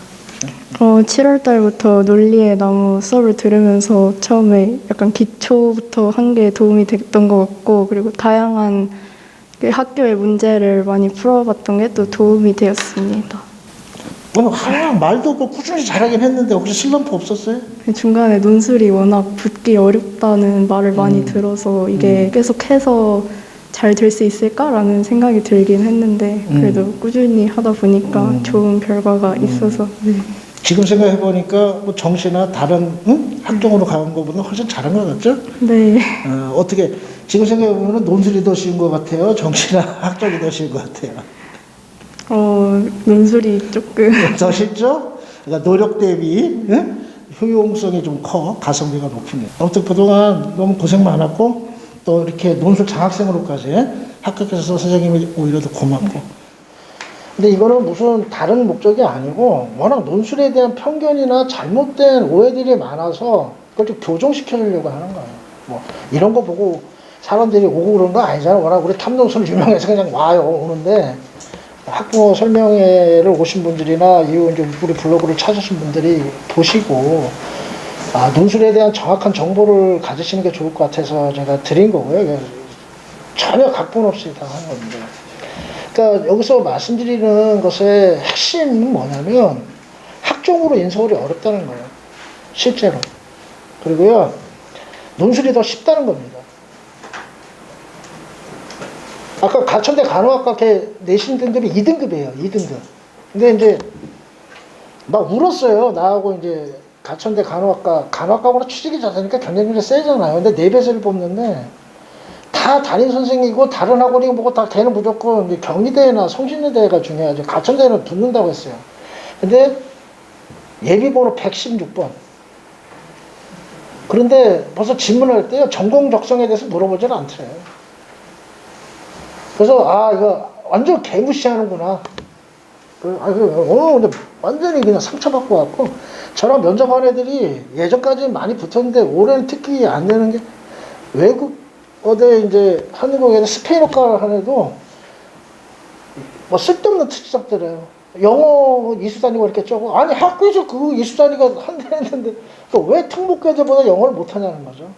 7월 달부터 논리의 나무 수업을 들으면서 처음에 약간 기초부터 한 게 도움이 됐던 것 같고 그리고 다양한 학교의 문제를 많이 풀어봤던 게 또 도움이 되었습니다. 항상 말도 없고 꾸준히 잘하긴 했는데 혹시 슬럼프 없었어요? 중간에 논술이 워낙 붙기 어렵다는 말을 많이 들어서 이게 계속해서 잘 될 수 있을까라는 생각이 들긴 했는데 그래도 꾸준히 하다 보니까 좋은 결과가 있어서 네. 지금 생각해보니까 뭐 정시나 다른 학종으로 가는 것보다 훨씬 잘한 것 같죠? 네. 어떻게 지금 생각해보면 논술이 더 쉬운 것 같아요? 정시나 학종이 더 쉬운 것 같아요? 논술이 조금 더 쉽죠? 그러니까 노력 대비 효용성이 좀 커, 가성비가 높으니. 아무튼 그동안 너무 고생 많았고 또 이렇게 논술 장학생으로까지 합격해서 선생님이 오히려 더 고맙고. 근데 이거는 무슨 다른 목적이 아니고 워낙 논술에 대한 편견이나 잘못된 오해들이 많아서 그걸 좀 교정시켜주려고 하는 거예요. 뭐 이런 거 보고 사람들이 오고 그런 거 아니잖아요. 워낙 우리 탐논술 유명해서 그냥 와요, 오는데 학부모 설명회를 오신 분들이나 이후 이제 우리 블로그를 찾으신 분들이 보시고 논술에 대한 정확한 정보를 가지시는 게 좋을 것 같아서 제가 드린 거고요. 전혀 각본 없이 다 한 겁니다. 그러니까 여기서 말씀드리는 것의 핵심은 뭐냐면 학종으로 인서울이 어렵다는 거예요. 실제로. 그리고요. 논술이 더 쉽다는 겁니다. 아까 가천대 간호학과 내신 분들이 2등급이에요. 2등급. 근데 이제 막 울었어요. 나하고 이제 가천대 간호학과보다 취직이 잘하니까 경쟁률이 세잖아요. 근데 4배수를 뽑는데 다 담임 선생이고 다른 학원이고 뭐고 다 걔는 무조건 경희대나 성신여대가 중요하죠. 가천대는 붙는다고 했어요. 근데 예비번호 116번. 그런데 벌써 질문할 때요, 전공 적성에 대해서 물어보지는 않더래요. 그래서, 이거 완전 개무시하는구나. 근데 완전히 그냥 상처받고 왔고, 저랑 면접한 애들이 예전까지 많이 붙었는데, 올해는 특히 안 되는 게, 외국, 이제, 한국에서 스페인어과 한 애도, 뭐 쓸데없는 특징들이에요. 영어 이수단이고 이렇게 쪼고, 아니, 학교에서 그 이수단이가 한대 했는데, 왜 특목고들보다 영어를 못하냐는 거죠.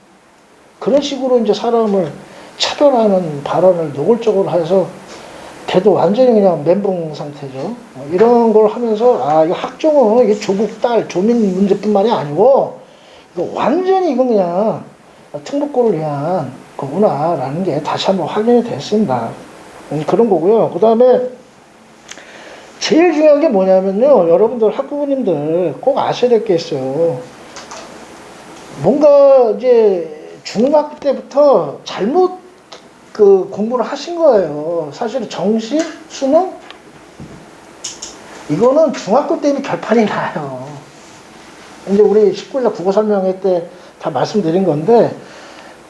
그런 식으로 이제 사람을 차별하는 발언을 노골적으로 해서, 걔도 완전히 그냥 멘붕 상태죠. 이런 걸 하면서, 이거 학종은 이게 조국 딸, 조민 문제뿐만이 아니고, 이거 완전히 이건 그냥 특목고를 위한 거구나라는 게 다시 한번 확인이 됐습니다. 그런 거고요. 그 다음에 제일 중요한 게 뭐냐면요. 여러분들 학부모님들 꼭 아셔야 될 게 있어요. 뭔가 이제 중학교 때부터 잘못 공부를 하신 거예요. 사실은 정시, 수능 이거는 중학교 때 이미 결판이 나요. 이제 우리 19일 국어 설명회 때 다 말씀드린 건데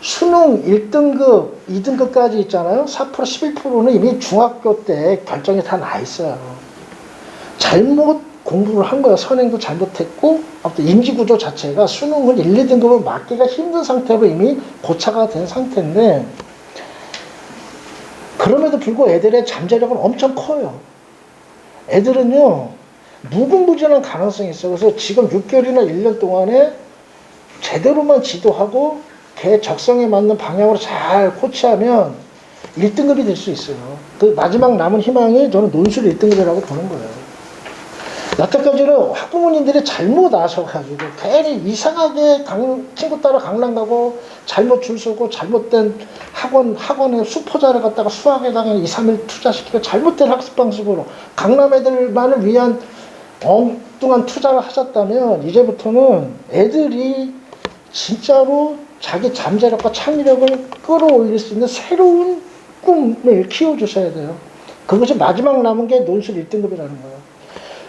수능 1등급, 2등급까지 있잖아요. 4%, 11%는 이미 중학교 때 결정이 다 나 있어요. 잘못 공부를 한 거예요. 선행도 잘못했고, 아무튼 인지구조 자체가 수능은 1, 2등급을 맞기가 힘든 상태로 이미 고차가 된 상태인데, 그럼에도 불구하고 애들의 잠재력은 엄청 커요. 애들은요, 무궁무진한 가능성이 있어요. 그래서 지금 6개월이나 1년 동안에 제대로만 지도하고 걔 적성에 맞는 방향으로 잘 코치하면 1등급이 될 수 있어요. 그 마지막 남은 희망이 저는 논술 1등급이라고 보는 거예요. 여태까지는 학부모님들이 잘못 아셔가지고 괜히 이상하게 친구 따라 강남 가고 잘못 줄 서고 잘못된 학원에 수포자를 갖다가 수학에다가 2, 3일 투자시키고 잘못된 학습 방식으로 강남 애들만을 위한 엉뚱한 투자를 하셨다면 이제부터는 애들이 진짜로 자기 잠재력과 창의력을 끌어올릴 수 있는 새로운 꿈을 키워주셔야 돼요. 그것이 마지막 남은 게 논술 1등급이라는 거예요.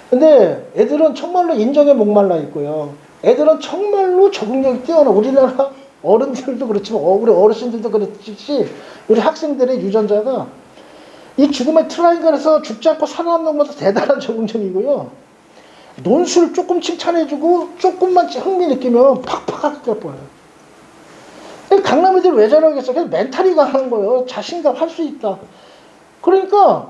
근데 애들은 정말로 인정에 목말라 있고요. 애들은 정말로 적응력이 뛰어나. 우리나라 어른들도 그렇지만 우리 어르신들도 그렇듯이 우리 학생들의 유전자가 이 죽음의 트라이앵글에서 죽지 않고 살아남는 것보다 대단한 적응력이고요. 논술 조금 칭찬해주고 조금만 흥미 느끼면 팍팍 껴버려요. 강남 애들 왜 저러겠어? 그냥 멘탈이 강한 거예요. 자신감 할 수 있다. 그러니까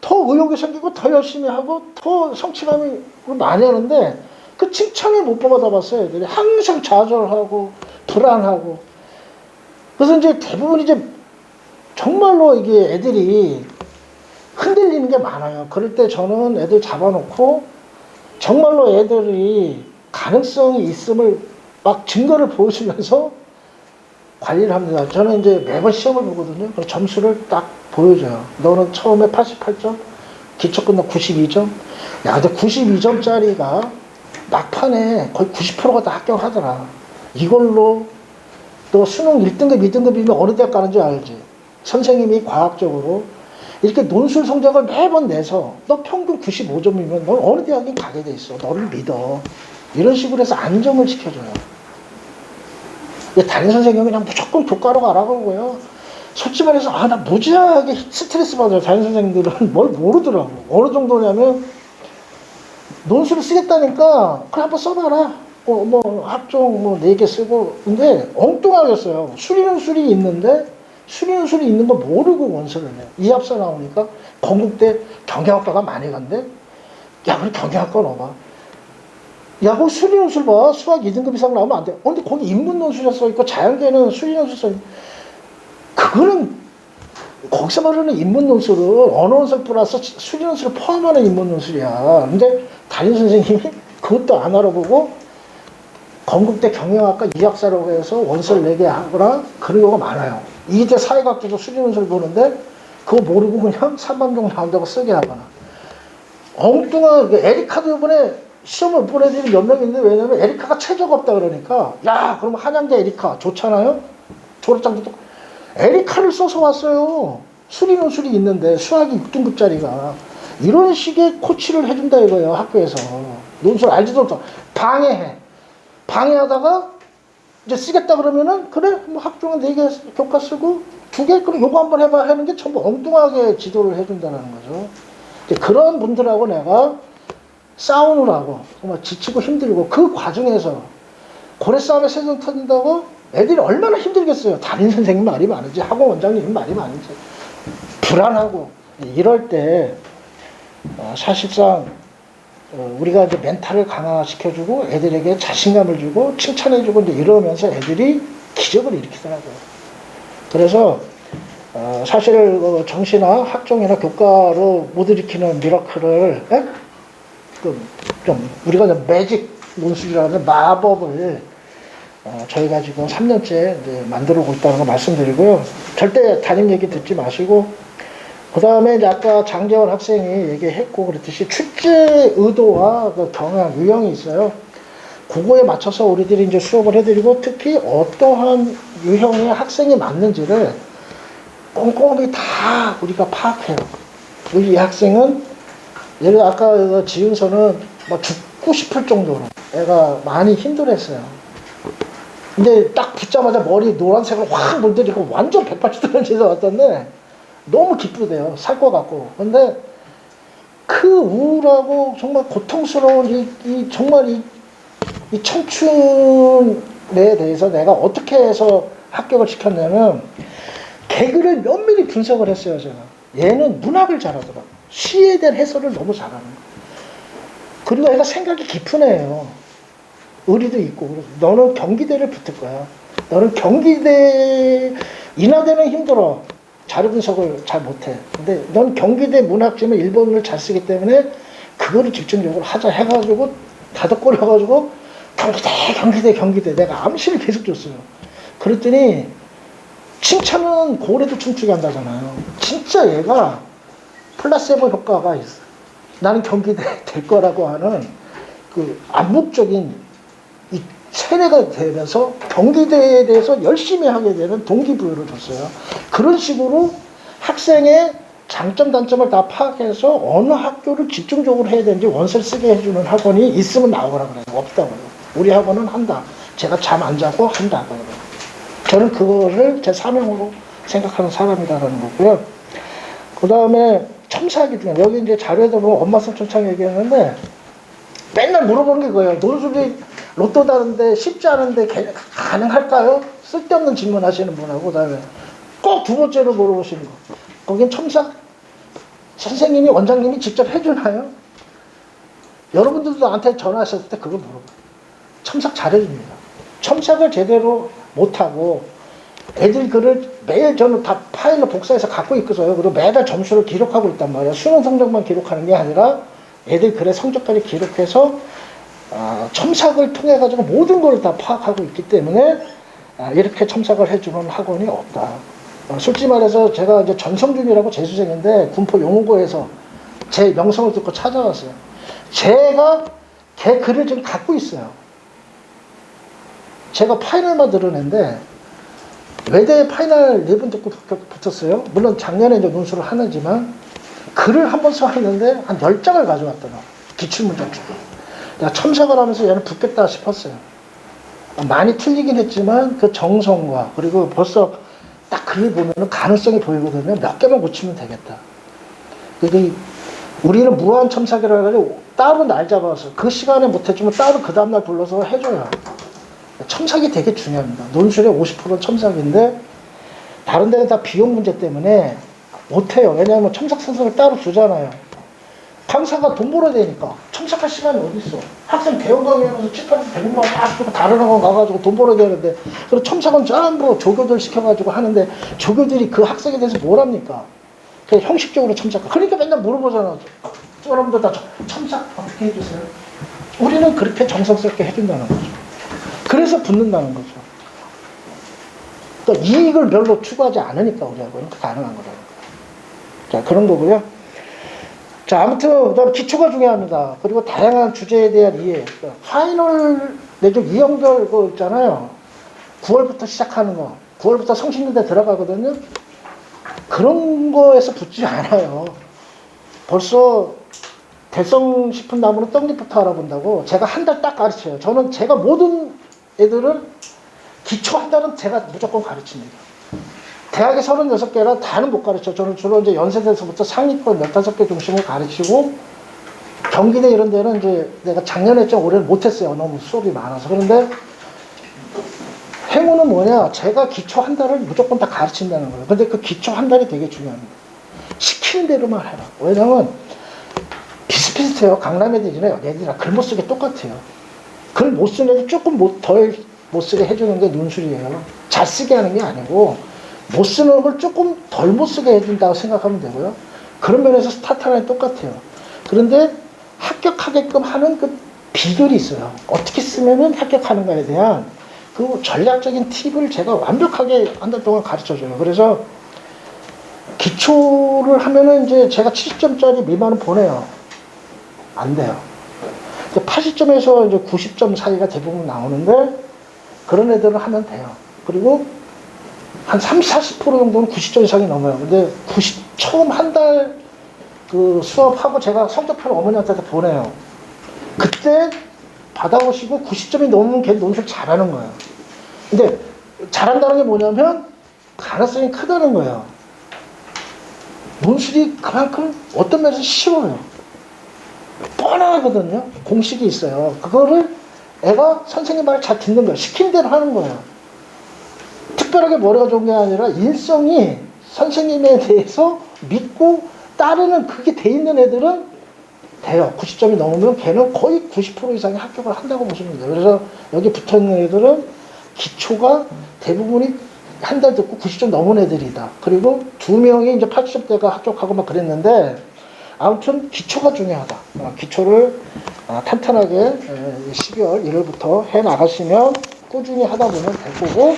더 의욕이 생기고 더 열심히 하고 더 성취감이 많이 하는데 그 칭찬을 못 받아봤어요. 애들이 항상 좌절하고 불안하고. 그래서 이제 대부분 이제 정말로 이게 애들이 흔들리는 게 많아요. 그럴 때 저는 애들 잡아놓고 정말로 애들이 가능성이 있음을 막 증거를 보여주면서 관리를 합니다. 저는 이제 매번 시험을 보거든요. 그럼 점수를 딱 보여줘요. 너는 처음에 88점, 기초 끝나 92점. 야, 근데 92점짜리가 막판에 거의 90%가 다 합격하더라. 이걸로 너 수능 1등급, 2등급이면 어느 대학 가는 줄 알지? 선생님이 과학적으로 이렇게 논술 성적을 매번 내서 너 평균 95점이면 너 어느 대학에 가게 돼 있어. 너를 믿어. 이런 식으로 해서 안정을 시켜줘요. 담임 선생님은 그냥 무조건 교과로 가라고 하고요. 솔직히 말해서 나 무지하게 스트레스 받아요. 담임 선생님들은 뭘 모르더라고. 어느 정도냐면 논술을 쓰겠다니까 그래 한번 써봐라. 학종 4개 쓰고. 근데 엉뚱하게 써요. 수리논술이 있는데 수리논술이 있는 거 모르고 원서를 내요. 이합서 나오니까 건국대 경영학과가 많이 간대. 야, 그래 경영학과 넣어봐. 야, 거기 수리논술 봐. 수학 2등급 이상 나오면 안 돼. 근데 거기 인문논술이 써있고 자연계는 수리논술 써있고. 그거는 거기서 말하는 인문논술은 언어논술 플러스 수리논술을 포함하는 인문논술이야. 근데 담임 선생님이 그것도 안 알아보고 건국대 경영학과 이학사라고 해서 원서를 내게 하거나 그런 경우가 많아요. 이대 사회학교도 수리논술 보는데 그거 모르고 그냥 3반종 나온다고 쓰게 하거나. 엉뚱한 에리카도 이번에 시험을 못 본 애들이 몇 명 있는데 왜냐면 에리카가 최저가 없다 그러니까 야 그럼 한양대 에리카 좋잖아요. 졸업장도 또 에리카를 써서 왔어요. 수리논술이 있는데 수학이 6등급짜리가 이런 식의 코치를 해준다 이거예요, 학교에서. 논술 알지도 못하고 방해해. 방해하다가 이제 쓰겠다 그러면은 그래 뭐 학종은 4개 교과 쓰고 2개 그럼 요거 한번 해봐 하는 게 전부 엉뚱하게 지도를 해준다는 거죠. 이제 그런 분들하고 내가 싸우느라고 정말 지치고 힘들고 그 과정에서 고래 싸움에 새전 터진다고 애들이 얼마나 힘들겠어요. 담임 선생님 말이 많은지 학원 원장님 말이 많은지 불안하고 이럴 때 사실상 우리가 이제 멘탈을 강화시켜주고 애들에게 자신감을 주고 칭찬해주고 이제 이러면서 애들이 기적을 일으키더라고요. 그래서 사실 정시나 학종이나 교과로 못 일으키는 미라클을 좀 우리가 좀 매직 논술이라는 마법을 저희가 지금 3년째 이제 만들어 오고 있다는 거 말씀드리고요. 절대 담임 얘기 듣지 마시고 그 다음에 이제 아까 장재원 학생이 얘기했고 그랬듯이 출제 의도와 그 경향, 유형이 있어요. 그거에 맞춰서 우리들이 이제 수업을 해드리고 특히 어떠한 유형의 학생이 맞는지를 꼼꼼히 다 우리가 파악해요. 우리 이 학생은 예를 들어 아까 지은서는 막 죽고 싶을 정도로 애가 많이 힘들었어요. 근데 딱 붙자마자 머리 노란색으로 확 물들이고 완전 180도 던져서 왔던데 너무 기쁘대요. 살 것 같고. 근데 그 우울하고 정말 고통스러운 정말 이 청춘에 대해서 내가 어떻게 해서 합격을 시켰냐면 개그를 면밀히 분석을 했어요. 제가. 얘는 문학을 잘하더라. 시에 대한 해설을 너무 잘하는 거야. 그리고 애가 생각이 깊은 애예요. 의리도 있고. 그래서 너는 경기대를 붙을 거야. 너는 경기대 인하대는 힘들어. 자료 분석을 잘 못해. 근데 넌 경기대 문학지문 1번을 잘 쓰기 때문에 그거를 집중적으로 하자 해가지고 다독거려가지고 경기대 내가 암시를 계속 줬어요. 그랬더니 칭찬은 고래도 춤추게 한다잖아요. 진짜 얘가 플라세보 효과가 있어. 나는 경기대 될 거라고 하는 그 암묵적인 이 세뇌가 되면서 경기대에 대해서 열심히 하게 되는 동기부여를 줬어요. 그런 식으로 학생의 장점 단점을 다 파악해서 어느 학교를 집중적으로 해야 되는지 원서를 쓰게 해주는 학원이 있으면 나오라 그래요. 없다고요. 우리 학원은 한다. 제가 잠 안 자고 한다. 저는 그거를 제 사명으로 생각하는 사람이라는 거고요. 그 다음에 첨삭이 중요해요. 여기 이제 자료에다 보면 엄마 손천창 얘기했는데 맨날 물어보는 게 그거예요. 논술이 로또 다는데 쉽지 않은데 가능할까요? 쓸데없는 질문 하시는 분하고 그다음에 꼭 두 번째로 물어보시는 거. 거긴 첨삭 선생님이 원장님이 직접 해주나요? 여러분들도 나한테 전화하셨을 때 그걸 물어봐요. 첨삭 잘해줍니다. 첨삭을 제대로 못하고 애들 글을 매일 저는 다 파일로 복사해서 갖고 있거든요. 그리고 매달 점수를 기록하고 있단 말이에요. 수능 성적만 기록하는 게 아니라 애들 글의 성적까지 기록해서 첨삭을 통해 가지고 모든 걸 다 파악하고 있기 때문에 이렇게 첨삭을 해주는 학원이 없다. 솔직히 말해서 제가 이제 전성준이라고 재수생인데 군포 용호고에서 제 명성을 듣고 찾아왔어요. 제가 걔 글을 지금 갖고 있어요. 제가 파이널만 들어낸데 외대 파이널 4번 듣고 붙었어요. 물론 작년에 이제 논술을 하는지만 글을 한 번 써왔는데 한 10장을 가져왔더라. 기출문제 주고. 내가 첨삭을 하면서 얘는 붙겠다 싶었어요. 많이 틀리긴 했지만 그 정성과 그리고 벌써 딱 글을 보면 가능성이 보이거든요. 몇 개만 고치면 되겠다. 그러니까 우리는 무한 첨삭이라 해가지고 따로 날 잡아서 그 시간에 못해주면 따로 그 다음날 불러서 해줘요. 첨삭이 되게 중요합니다. 논술의 50%는 첨삭인데 다른 데는 다 비용 문제 때문에 못해요. 왜냐하면 첨삭 선생을 따로 두잖아요. 강사가 돈 벌어야 되니까 첨삭할 시간이 어디 있어. 학생 대형 강의하면서 7, 8, 100만 원 다 주고 다른 학원 가가지고 돈 벌어야 되는데 그럼 첨삭은 전부 조교들 시켜가지고 하는데 조교들이 그 학생에 대해서 뭘 합니까? 그냥 형식적으로 첨삭. 그러니까 맨날 물어보잖아. 여러분들 다 첨삭 어떻게 해주세요? 우리는 그렇게 정성스럽게 해준다는 거죠. 그래서 붙는다는 거죠. 그러니까 이익을 별로 추구하지 않으니까 우리하고는 가능한 거라는 거예요. 자, 그런 거고요. 자, 아무튼 그다음 기초가 중요합니다. 그리고 다양한 주제에 대한 이해. 파이널 내적 유형별 거 있잖아요. 9월부터 시작하는 거. 9월부터 성신여대 들어가거든요. 그런 거에서 붙지 않아요. 벌써 대성 싶은 나무는 떡잎부터 알아본다고 제가 한 달 딱 가르쳐요. 저는 제가 모든 애들을 기초 한 달은 제가 무조건 가르칩니다. 대학에 36개라 다는 못 가르쳐. 저는 주로 이제 연세대에서부터 상위권 15개 중심을 가르치고 경기대 이런 데는 이제 내가 작년에 좀 올해는 못했어요. 너무 수업이 많아서. 그런데 행운은 뭐냐? 제가 기초 한 달을 무조건 다 가르친다는 거예요. 근데 그 기초 한 달이 되게 중요합니다. 시키는 대로만 해라. 왜냐면 비슷비슷해요. 강남 애들이나 애들이랑 글 못 쓰기 똑같아요. 글 못 쓰는 애들 조금 덜 못 쓰게 해주는 게 논술이에요. 잘 쓰게 하는 게 아니고 못 쓰는 걸 조금 덜 못 쓰게 해준다고 생각하면 되고요. 그런 면에서 스타트라인 똑같아요. 그런데 합격하게끔 하는 그 비결이 있어요. 어떻게 쓰면은 합격하는가에 대한 그 전략적인 팁을 제가 완벽하게 한 달 동안 가르쳐줘요. 그래서 기초를 하면은 이제 제가 70점짜리 미만은 보내요. 안 돼요. 80점에서 이제 90점 사이가 대부분 나오는데 그런 애들은 하면 돼요. 그리고 한 30, 40% 정도는 90점 이상이 넘어요. 근데 처음 한 달 그 수업하고 제가 성적표를 어머니한테 보내요. 그때 받아오시고 90점이 넘으면 걔 논술 잘하는 거예요. 근데 잘한다는 게 뭐냐면 가능성이 크다는 거예요. 논술이 그만큼 어떤 면에서 쉬워요. 뻔하거든요. 공식이 있어요. 그거를 애가 선생님 말 잘 듣는 거예요. 시킨 대로 하는 거예요. 특별하게 머리가 좋은 게 아니라 일성이 선생님에 대해서 믿고 따르는 그게 돼 있는 애들은 돼요. 90점이 넘으면 걔는 거의 90% 이상의 합격을 한다고 보시면 돼요. 그래서 여기 붙어 있는 애들은 기초가 대부분이 한 달 듣고 90점 넘은 애들이다. 그리고 2명이 이제 80점대가 합격하고 막 그랬는데 아무튼 기초가 중요하다. 기초를 탄탄하게 12월 1월부터 해 나가시면 꾸준히 하다 보면 될 거고,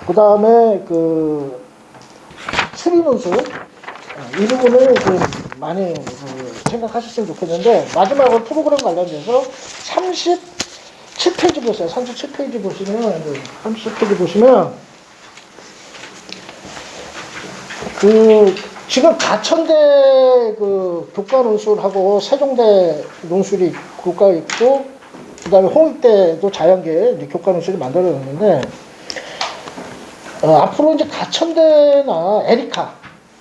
그 다음에 그 수리논술 이 부분을 좀 많이 생각하셨으면 좋겠는데, 마지막으로 프로그램 관련돼서 37페이지 보세요. 37페이지 보시면, 37페이지 보시면, 지금 가천대 그 교과 논술하고 세종대 논술이 교과 있고, 그 다음에 홍익대도 자연계 이제 교과 논술이 만들어졌는데, 앞으로 이제 가천대나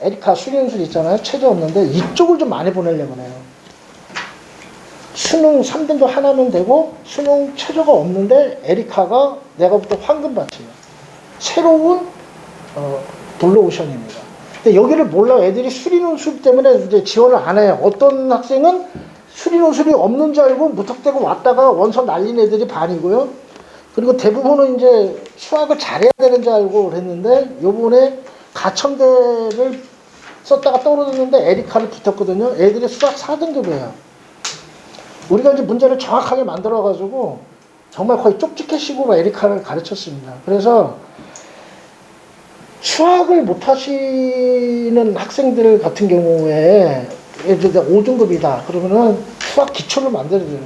에리카 수리논술 있잖아요. 최저 없는데 이쪽을 좀 많이 보내려고 해요. 수능 3등급 하나면 되고 수능 최저가 없는데 에리카가 내가 볼 때 황금밭이에요. 새로운 블루오션입니다. 근데 여기를 몰라. 애들이 수리논술 때문에 이제 지원을 안 해요. 어떤 학생은 수리논술이 없는 줄 알고 무턱대고 왔다가 원서 날린 애들이 반이고요. 그리고 대부분은 이제 수학을 잘해야 되는 줄 알고 그랬는데, 요번에 가천대를 썼다가 떨어졌는데 에리카를 붙었거든요. 애들이 수학 4등급이에요. 우리가 이제 문제를 정확하게 만들어가지고 정말 거의 쪽집게식으로 에리카를 가르쳤습니다. 그래서 수학을 못하시는 학생들 같은 경우에 5등급이다. 그러면은 수학 기초를 만들어야 돼요.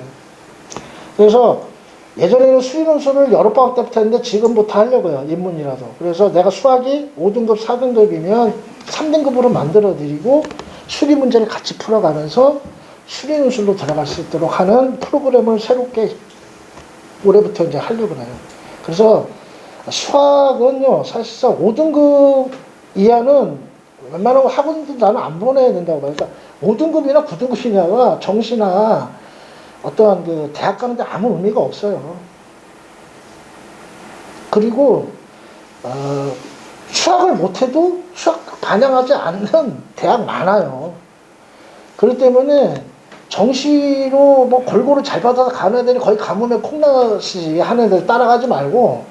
그래서 예전에는 수리논술을 여름방학 때부터 했는데 지금부터 하려고요. 인문이라도. 그래서 내가 수학이 5등급, 4등급이면 3등급으로 만들어드리고 수리 문제를 같이 풀어가면서 수리논술로 들어갈 수 있도록 하는 프로그램을 새롭게 올해부터 이제 하려고 해요. 그래서 수학은요, 사실상 5등급 이하는 웬만하면 학원도 나는 안 보내야 된다고 봐요. 그러니까 5등급이나 9등급이냐가 정시나 어떠한 그 대학 가는데 아무 의미가 없어요. 그리고 수학을 못해도 수학 반영하지 않는 대학 많아요. 그렇기 때문에 정시로 뭐 골고루 잘 받아서 가는 애들이 거의 가뭄에 콩나시 하는 애들 따라가지 말고,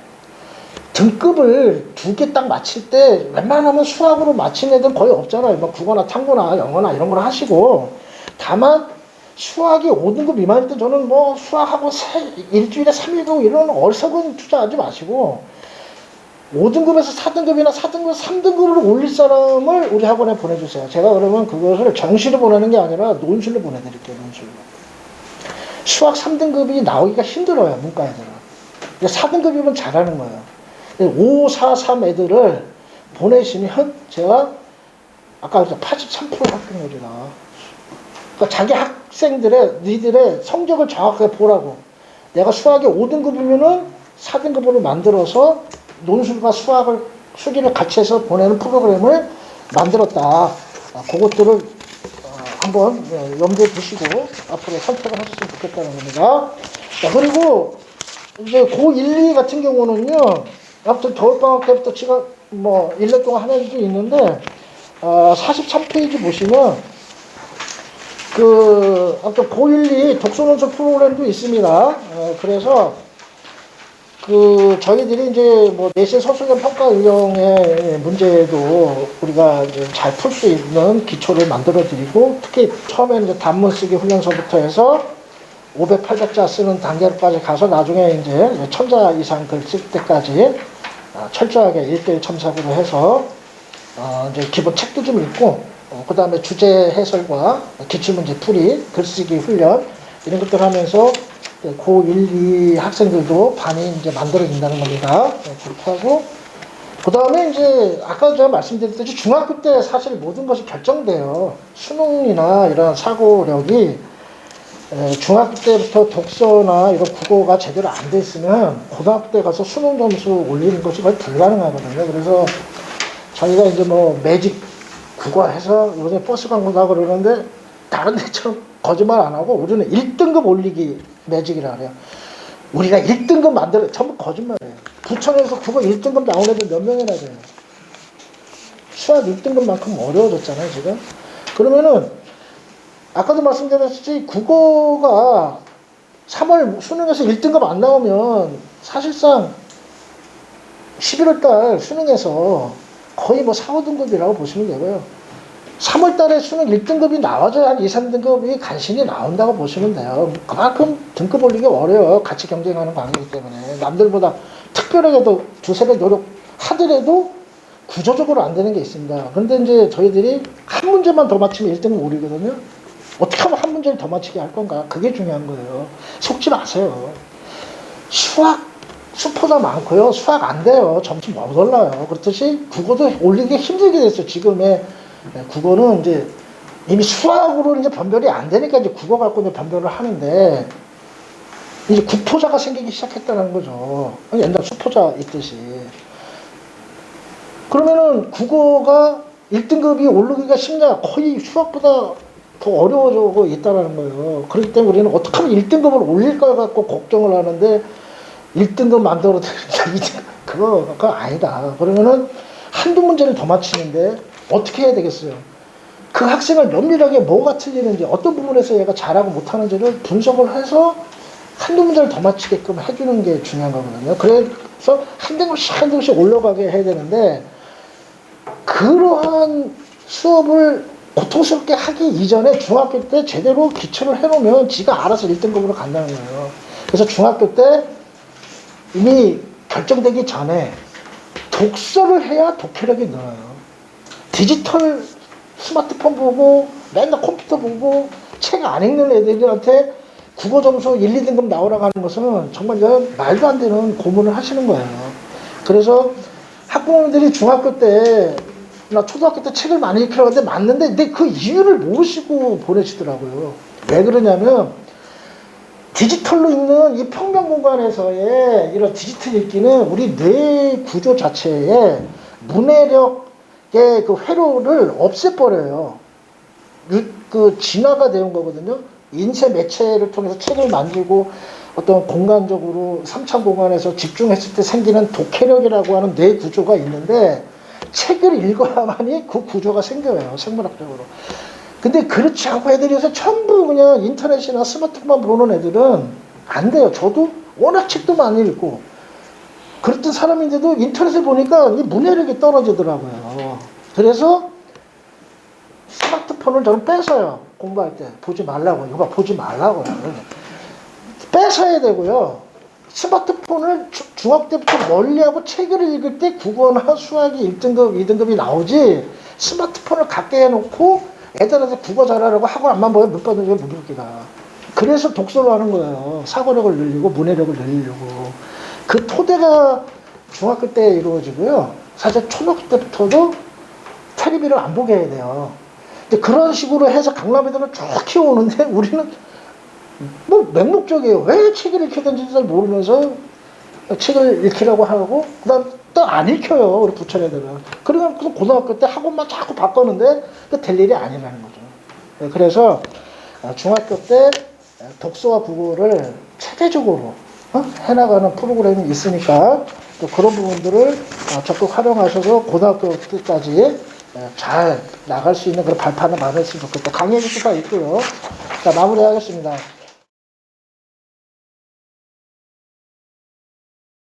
등급을 2개 딱 맞힐 때 웬만하면 수학으로 맞힌 애들 거의 없잖아요. 뭐 국어나 탐구나 영어나 이런 걸 하시고, 다만 수학이 5등급 미만일 때 저는 뭐 수학하고 일주일에 3일 가고 이런 어리석은 투자하지 마시고 5등급에서 4등급이나 4등급, 3등급으로 올릴 사람을 우리 학원에 보내주세요. 제가 그러면 그것을 정시로 보내는 게 아니라 논술로 보내드릴게요. 논술로. 수학 3등급이 나오기가 힘들어요. 문과 애들은. 4등급이면 잘하는 거예요. 5, 4, 3 애들을 보내시면 제가 아까 83% 합격률이다. 그러니까 자기 학생들의 니들의 성적을 정확하게 보라고. 내가 수학에 5등급이면은 4등급으로 만들어서 논술과 수학을 수기를 같이 해서 보내는 프로그램을 만들었다. 그것들을 한번 염두에 두시고 앞으로 선택을 하셨으면 좋겠다는 겁니다. 자, 그리고 이제 고1, 2 같은 경우는요, 아무튼 겨울방학 때부터 제가 뭐 1년 동안 하는 일도 있는데, 43페이지 보시면, 아무튼 고1, 2 독서논술 프로그램도 있습니다. 그래서, 저희들이 이제 뭐 내신 서술형 평가 유형의 문제도 우리가 이제 잘 풀 수 있는 기초를 만들어 드리고, 특히 처음에는 이제 단문 쓰기 훈련서부터 해서 500, 800자 쓰는 단계까지 가서 나중에 이제 1000자 이상 글 쓸 때까지 철저하게 1:1 첨삭으로 해서 이제 기본 책도 좀 읽고, 그 다음에 주제 해설과 기출문제 풀이, 글쓰기 훈련, 이런 것들 하면서 고1, 2 학생들도 반이 이제 만들어진다는 겁니다. 그렇게 하고, 그 다음에 이제 아까 제가 말씀드렸듯이 중학교 때 사실 모든 것이 결정돼요. 수능이나 이런 사고력이 중학교 때부터 독서나 이런 국어가 제대로 안 돼 있으면 고등학교 때 가서 수능 점수 올리는 것이 거의 불가능하거든요. 그래서 저희가 이제 뭐 매직 국어 해서 요새 버스 광고도 하고 그러는데 다른 데처럼 거짓말 안 하고 우리는 1등급 올리기 매직이라 그래요. 우리가 1등급 만들어, 전부 거짓말이에요. 부천에서 국어 1등급 나온 애들 몇 명이나 돼요. 수학 1등급만큼 어려워졌잖아요, 지금. 그러면은 아까도 말씀드렸듯이 국어가 3월 수능에서 1등급 안 나오면 사실상 11월 달 수능에서 거의 뭐 4, 5등급이라고 보시면 되고요. 3월 달에 수능 1등급이 나와줘야 한 2, 3등급이 간신히 나온다고 보시면 돼요. 그만큼 등급 올리기 어려워요. 같이 경쟁하는 관계이기 때문에. 남들보다 특별하게 도 두세 배 노력하더라도 구조적으로 안 되는 게 있습니다. 그런데 이제 저희들이 한 문제만 더 맞추면 1등급 오르거든요. 어떻게 하면 한 문제를 더 맞추게 할 건가? 그게 중요한 거예요. 속지 마세요. 수학 수포자 많고요. 수학 안 돼요. 점수 못 올라요. 그렇듯이 국어도 올리기 힘들게 됐어요. 지금의 국어는 이제 이미 수학으로 이제 변별이 안 되니까 이제 국어 갖고 이제 변별을 하는데 이제 국포자가 생기기 시작했다는 거죠. 옛날 수포자 있듯이. 그러면은 국어가 1등급이 오르기가 쉽냐? 거의 수학보다 더 어려워지고 있다는 거예요. 그렇기 때문에 우리는 어떻게 하면 1등급을 올릴까 갖고 걱정을 하는데 1등급 만들어도 되는데 그거 아니다. 그러면은 한두 문제를 더 맞히는데 어떻게 해야 되겠어요? 그 학생을 면밀하게 뭐가 틀리는지 어떤 부분에서 얘가 잘하고 못하는지를 분석을 해서 한두 문제를 더 맞히게끔 해주는 게 중요한 거거든요. 그래서 한 등급씩 올라가게 해야 되는데 그러한 수업을 고통스럽게 하기 이전에 중학교 때 제대로 기초를 해놓으면 지가 알아서 1등급으로 간다는 거예요. 그래서 중학교 때 이미 결정되기 전에 독서를 해야 독해력이 늘어요. 디지털 스마트폰 보고 맨날 컴퓨터 보고 책 안 읽는 애들한테 국어 점수 1, 2등급 나오라고 하는 것은 정말 말도 안 되는 고문을 하시는 거예요. 그래서 학부모님들이 중학교 때 나 초등학교 때 책을 많이 읽히라고 하는데 맞는데 근데 그 이유를 모르시고 보내시더라고요. 왜 그러냐면 디지털로 읽는 이 평면 공간에서의 이런 디지털 읽기는 우리 뇌 구조 자체에 문해력의 그 회로를 없애버려요. 그 진화가 되는 거거든요. 인쇄 매체를 통해서 책을 만들고 어떤 공간적으로 3차 공간에서 집중했을 때 생기는 독해력이라고 하는 뇌 구조가 있는데 책을 읽어야만이 그 구조가 생겨요. 생물학적으로. 근데 그렇지 않고 애들이 요새 전부 그냥 인터넷이나 스마트폰만 보는 애들은 안 돼요. 저도 워낙 책도 많이 읽고 그랬던 사람인데도 인터넷을 보니까 이 문해력이 떨어지더라고요. 그래서 스마트폰을 저는 뺏어요. 공부할 때. 보지 말라고. 이거 봐, 보지 말라고요. 뺏어야 되고요. 스마트폰을 중학교 때부터 멀리하고 책을 읽을 때 국어나 수학이 1등급, 2등급이 나오지 스마트폰을 갖게 해놓고 애들한테 국어 잘하라고 학원만 보면 못 받는 게 무기가. 그래서 독서를 하는 거예요. 사고력을 늘리고 문해력을 늘리려고. 그 토대가 중학교 때 이루어지고요. 사실 초등학교 때부터도 텔레비를 안 보게 해야 돼요. 근데 그런 식으로 해서 강남애들을 쭉 키워오는데 우리는 뭐 맹목적이에요. 왜 책을 읽혀야 되는지 잘 모르면서 책을 읽히라고 하고 그다음 또 안 읽혀요. 우리 부천 애들은. 그러면 고등학교 때 학원만 자꾸 바꿨는데 그 될 일이 아니라는 거죠. 네, 그래서 중학교 때 독서와 국어를 체계적으로 해나가는 프로그램이 있으니까 또 그런 부분들을 적극 활용하셔서 고등학교 때까지 잘 나갈 수 있는 그런 발판을 마련했으면 좋겠다. 강의 기초가 있고요. 자, 마무리하겠습니다.